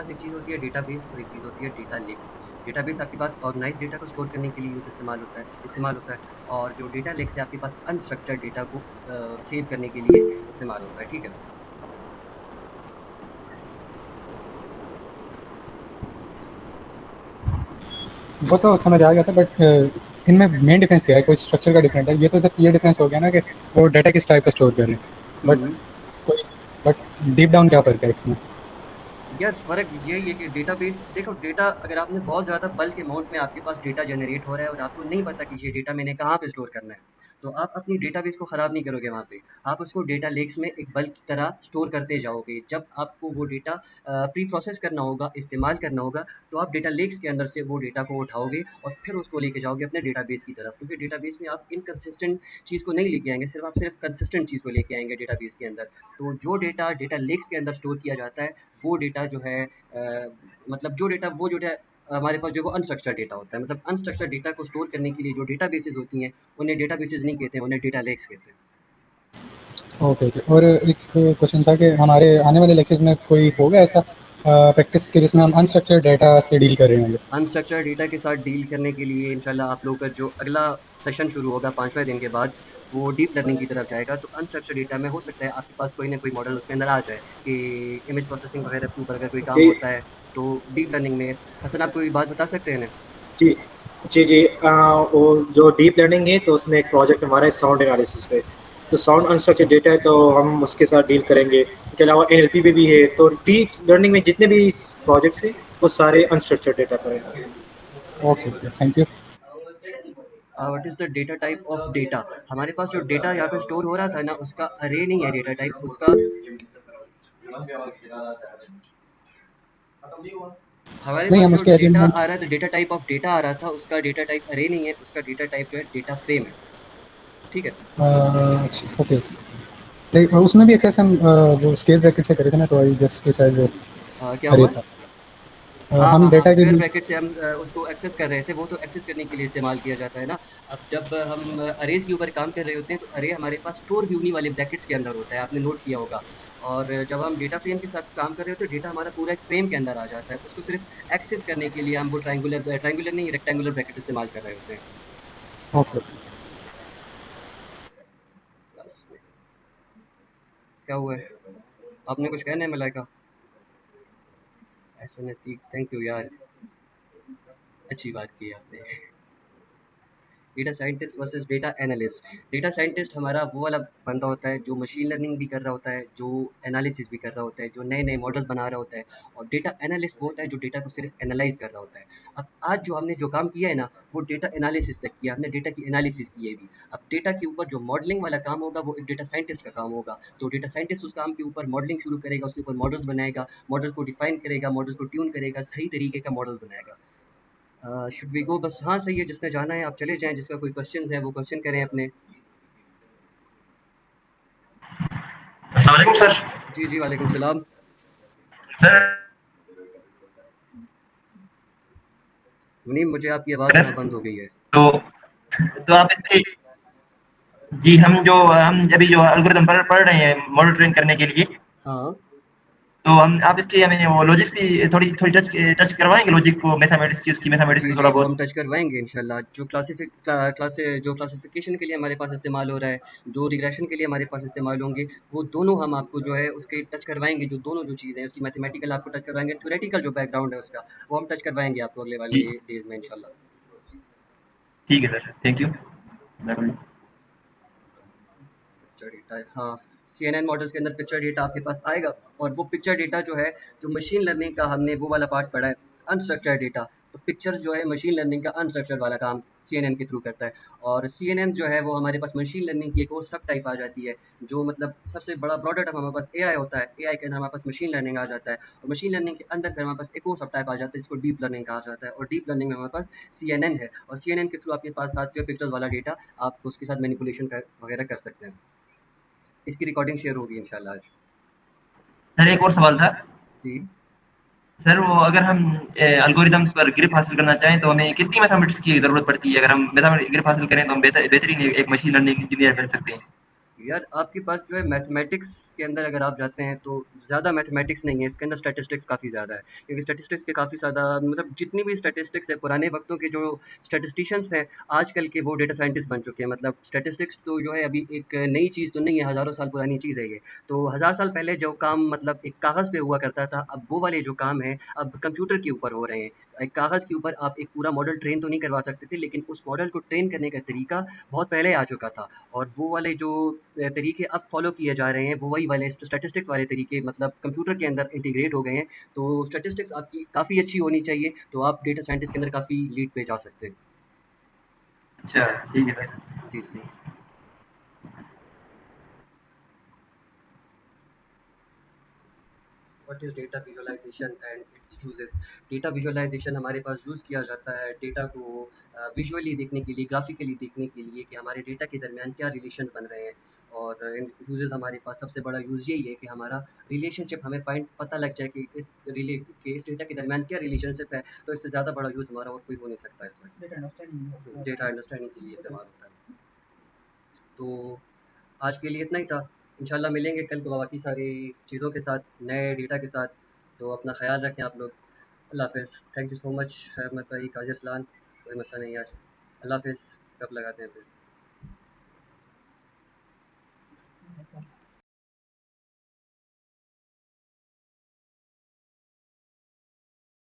एक चीज़ होती है डेटाबेस, और एक चीज़ होती है डेटा लेक्स। डेटाबेस आपके पास ऑर्गेनाइज़ डेटा को स्टोर करने के लिए इस्तेमाल होता है, और जो डेटा लेक्स है आपके पास अनस्ट्रक्चर्ड डेटा को सेव करने के लिए इस्तेमाल होता है, ठीक है? वो तो समझ आ गया था, बट इनमें मेन डिफरेंस क्या है? कोई स्ट्रक्चर का डिफरेंट है? ये तो सिर्फ ये डिफरेंस हो गया ना कि वो डाटा किस टाइप का स्टोर कर रहे हैं, बट हुँ। कोई बट डीप डाउन क्या फ़र्क है इसमें? यार फ़र्क यही है कि डेटाबेस देखो, डेटा अगर आपने बहुत ज़्यादा बल्क अमाउंट में आपके पास डेटा जनरेट हो रहा है और आपको नहीं पता कि ये डेटा मैंने कहाँ पे स्टोर करना है, तो आप अपनी डेटाबेस को ख़राब नहीं करोगे वहाँ पे, आप उसको डेटा लेक्स में एक बल्क की तरह स्टोर करते जाओगे। जब आपको वो डेटा प्री प्रोसेस करना होगा, इस्तेमाल करना होगा, तो आप डेटा लेक्स के अंदर से वो डेटा को उठाओगे और फिर उसको लेके जाओगे अपने डेटाबेस की तरफ, क्योंकि डेटाबेस में आप इनकंसिस्टेंट चीज़ को नहीं लेके आएँगे, सिर्फ कंसिस्टेंट चीज़ को लेके आएँगे डेटाबेस के अंदर। तो जो डेटा डेटा लेक्स के अंदर स्टोर किया जाता है, वो डेटा जो है मतलब जो डेटा हमारे पास जो वो अनस्ट्रक्चर्ड डेटा होता है, मतलब अनस्ट्रक्चर्ड डेटा को स्टोर करने के लिए जो डेटाबेसेस होती हैं, उन्हें डेटाबेसेस नहीं कहते हैं, उन्हें डेटा लेक्स कहते हैं। Okay okay. और एक क्वेश्चन था कि हमारे आने वाले लेक्चर्स में कोई होगा ऐसा प्रैक्टिस के जिसमें हम अनस्ट्रक्चर्ड डाटा से डील कर रहे होंगे? अनस्ट्रक्चर्ड डेटा के साथ डील करने के लिए इंशाल्लाह आप लोगों का जो अगला सेशन शुरू होगा 5वें दिन के बाद, वो डीप लर्निंग की तरफ जाएगा। तो अनस्ट्रक्चर्ड डेटा में हो सकता है आपके पास कोई ना कोई मॉडल उसके अंदर आ जाए कि इमेज प्रोसेसिंग वगैरह के ऊपर अगर कोई काम जी होता है, तो डीप लर्निंग में हसन आप कोई बात बता सकते हैं ना? जी जी वो जो डीप लर्निंग है तो उसमें एक प्रोजेक्ट हमारा है साउंड एनालिसिस पे। तो साउंड अनस्ट्रक्चर्ड डेटा है तो हम उसके साथ डील करेंगे। इसके अलावा एनएलपी पे भी है। तो डीप लर्निंग में जितने भी प्रोजेक्ट्स हैं वो सारे अनस्ट्रक्चर्ड डेटा पर हैं। Okay okay, thank you. What is the data type of data? हमारे पास जो डेटा यहाँ पे स्टोर हो रहा था ना, उसका अरे नहीं है डेटा टाइप, उसका हमारे नहीं, पास हम जो उसके डेटा आ एलिमेंट्स। रहा था, डेटा टाइप ऑफ डेटा आ रहा था, उसका डेटा टाइप अरे नहीं है, उसका डेटा टाइप जो है डेटा फ्रेम है। ठीक है। अच्छा, ओके। लाइक उसमें भी एक्सेस हम वो स्केल ब्रैकेट से करे थे ना, तो आई गेस कि शायद वो क्या अरे हुआ? था। हाँ हम हाँ हाँ, डेटा के स्क्वायर लिए। ब्रैकेट से हम उसको एक्सेस कर रहे थे, वो तो एक्सेस करने के लिए इस्तेमाल किया जाता है ना। अब जब हम अरेज के ऊपर काम कर रहे होते हैं, तो अरे हमारे पास स्टोर भी उन्हीं वाले ब्रैकेट्स के अंदर होता है, आपने नोट किया होगा। और जब हम डेटा फ्रेम के साथ काम कर रहे होते हैं, डेटा हमारा पूरा एक फ्रेम के अंदर आ जाता है, उसको सिर्फ एक्सेस करने के लिए हम वो ट्राइंगुलर नहीं, रेक्टेंगुलर ब्रैकेट इस्तेमाल कर रहे होते हैं। ओके। बस, क्या हुआ है? आपने कुछ कहना है मलाइका? ऐसा नहीं, थैंक यू यार, अच्छी बात की आपने। Data scientist versus data analyst. Data scientist हमारा वो वाला बंदा होता है जो मशीन लर्निंग भी कर रहा होता है, जो एनालिसिस भी कर रहा होता है, जो नए नए मॉडल्स बना रहा होता है। और डेटा एनालिस्ट वो होता है जो डेटा को सिर्फ एनालाइज कर रहा होता है। अब आज जो हमने जो काम किया है ना, वो डेटा एनालिसिस तक किया, हमने डेटा की एनालिसिस की है भी। अब डेटा के ऊपर जो मॉडलिंग वाला काम होगा, वो एक डेटा साइंटिस्ट का काम होगा। तो डेटा साइंटिस्ट उस काम के ऊपर मॉडलिंग शुरू करेगा, उसके ऊपर मॉडल्स बनाएगा, मॉडल्स को डिफाइन करेगा, मॉडल्स को ट्यून करेगा, सही तरीके का मॉडल बनाएगा। Should we go? बस हाँ सही है, जिसने जाना है आप चले जाएं, जिसका कोई क्वेश्चन है वो क्वेश्चन करें अपने। अस्सलाम वालेकुम सर। जी जी, वालेकुम सलाम। सर मुनीम, मुझे आपकी आवाज़ आना बंद हो गई है। तो आप इसके जी हम अभी जो एल्गोरिथम पढ़ रहे हैं मॉडल ट्रेन करने के लिए, हाँ तो आप इसकी हमें वो लॉजिक्स भी थोड़ी थोड़ी टच करवाएंगे लॉजिक को, मैथमेटिक्स की, उसकी मैथमेटिक्स जी को जी, थोड़ा वो हम बहुत। टच करवाएंगे इंशाल्लाह। जो क्लासिफिकेशन के लिए हमारे पास इस्तेमाल हो रहा है, जो रिग्रेशन के लिए हमारे पास इस्तेमाल होंगे, वो दोनों हम आपको जो है उसके टच करवाएंगे। जो दोनों जो चीज़ें हैं उसकी मैथमेटिकल आपको टच करवाएंगे, थ्योरेटिकल जो बैकग्राउंड है उसका, वो हम टच करवाएंगे आपको अगले जी वाले डेज में इंशाल्लाह। ठीक है sir, thank you. Picture data, हाँ, CNN मॉडल्स के अंदर पिक्चर डेटा आपके पास आएगा। और वो पिक्चर डेटा जो है, जो मशीन लर्निंग का हमने वो वाला पार्ट पढ़ा है, अनस्ट्रक्चर्ड डेटा। तो पिक्चर जो है मशीन लर्निंग का अनस्ट्रक्चर्ड वाला काम CNN के थ्रू करता है। और CNN जो है वो हमारे पास मशीन लर्निंग की एक और सब टाइप आ जाती है, जो मतलब सबसे बड़ा ब्रॉडर टर्म हमारे पास AI होता है। AI के अंदर हमारे पास मशीन लर्निंग आ जाता है, और मशीन लर्निंग के अंदर फिर हमारे पास एक और सब टाइप आ जाता है जिसको डीप लर्निंग कहा जाता है। और डीप लर्निंग में हमारे पास CNN है, और CNN के थ्रू आपके पास साथ जो है पिक्चर्स वाला डेटा, आप उसके साथ मैनिपुलेशन वगैरह कर सकते हैं। इसकी रिकॉर्डिंग शेयर होगी इंशाल्लाह आज। सर एक और सवाल था। जी। सर वो अगर हम एल्गोरिदम्स पर ग्रिप हासिल करना चाहें तो हमें कितनी मैथमेटिक्स की ज़रूरत पड़ती है? अगर हम मैथमेटिक्स ग्रिप हासिल करें तो हम बेहतरीन एक मशीन लर्निंग इंजीनियर बन सकते हैं। यार आपके पास जो है मैथमेटिक्स के अंदर अगर आप जाते हैं, तो ज़्यादा मैथमेटिक्स नहीं है इसके अंदर, स्टैटिस्टिक्स काफ़ी ज़्यादा है। क्योंकि स्टैटिस्टिक्स के काफ़ी ज़्यादा मतलब जितनी भी स्टैटिस्टिक्स है, पुराने वक्तों के जो स्टैटिस्टिशियंस हैं, आजकल के वो डेटा साइंटिस्ट बन चुके हैं। मतलब स्टैटिस्टिक्स तो जो है अभी एक नई चीज़ तो नहीं है, हज़ारों साल पुरानी चीज़ है ये। तो हज़ार साल पहले जो काम मतलब एक कागज़ पे हुआ करता था, अब वो वाले जो काम हैं अब कंप्यूटर के ऊपर हो रहे हैं। एक कागज़ के ऊपर आप एक पूरा मॉडल ट्रेन तो नहीं करवा सकते थे, लेकिन उस मॉडल को ट्रेन करने का तरीका बहुत पहले आ चुका था। और वो वाले जो तरीके अब फॉलो किए जा रहे हैं, वो वही वाले स्टैटिस्टिक्स वाले तरीके मतलब कंप्यूटर के अंदर इंटीग्रेट हो गए हैं। तो स्टैटिस्टिक्स आपकी काफ़ी अच्छी होनी चाहिए, तो आप डेटा साइंटिस्ट के अंदर काफ़ी लीड पे जा सकते हैं। अच्छा ठीक है सर। जी जी। What is data visualisation and its uses. Data visualisation हमारे पास यूज़ किया जाता है डेटा को विजुअली देखने के लिए, ग्राफिकली देखने के लिए कि हमारे डेटा के दरमियान क्या रिलेशन बन रहे हैं। और यूजेस हमारे पास सबसे बड़ा यूज़ यही है कि हमारा रिलेशनशिप हमें पता लग जाए कि इस डेटा के दरमियान क्या रिलेशनशिप है। तो इससे ज़्यादा बड़ा यूज़ हमारा और कोई हो नहीं सकता इसमें। डेटा अंडरस्टैंडिंग डेटा अंडरस्टैंडिंग के लिए इस्तेमाल होता है। तो आज के लिए इतना ही था। इंशाल्लाह मिलेंगे कल को बाकी सारी चीज़ों के साथ, नए डेटा के साथ। तो अपना ख़्याल रखें आप लोग। अल्लाह हाफ़िज़। Thank you so much Ahmed भाई, काज़ी असलान। कोई मसला नहीं आज। अल्लाह हाफ़िज़। कब लगाते हैं फिर।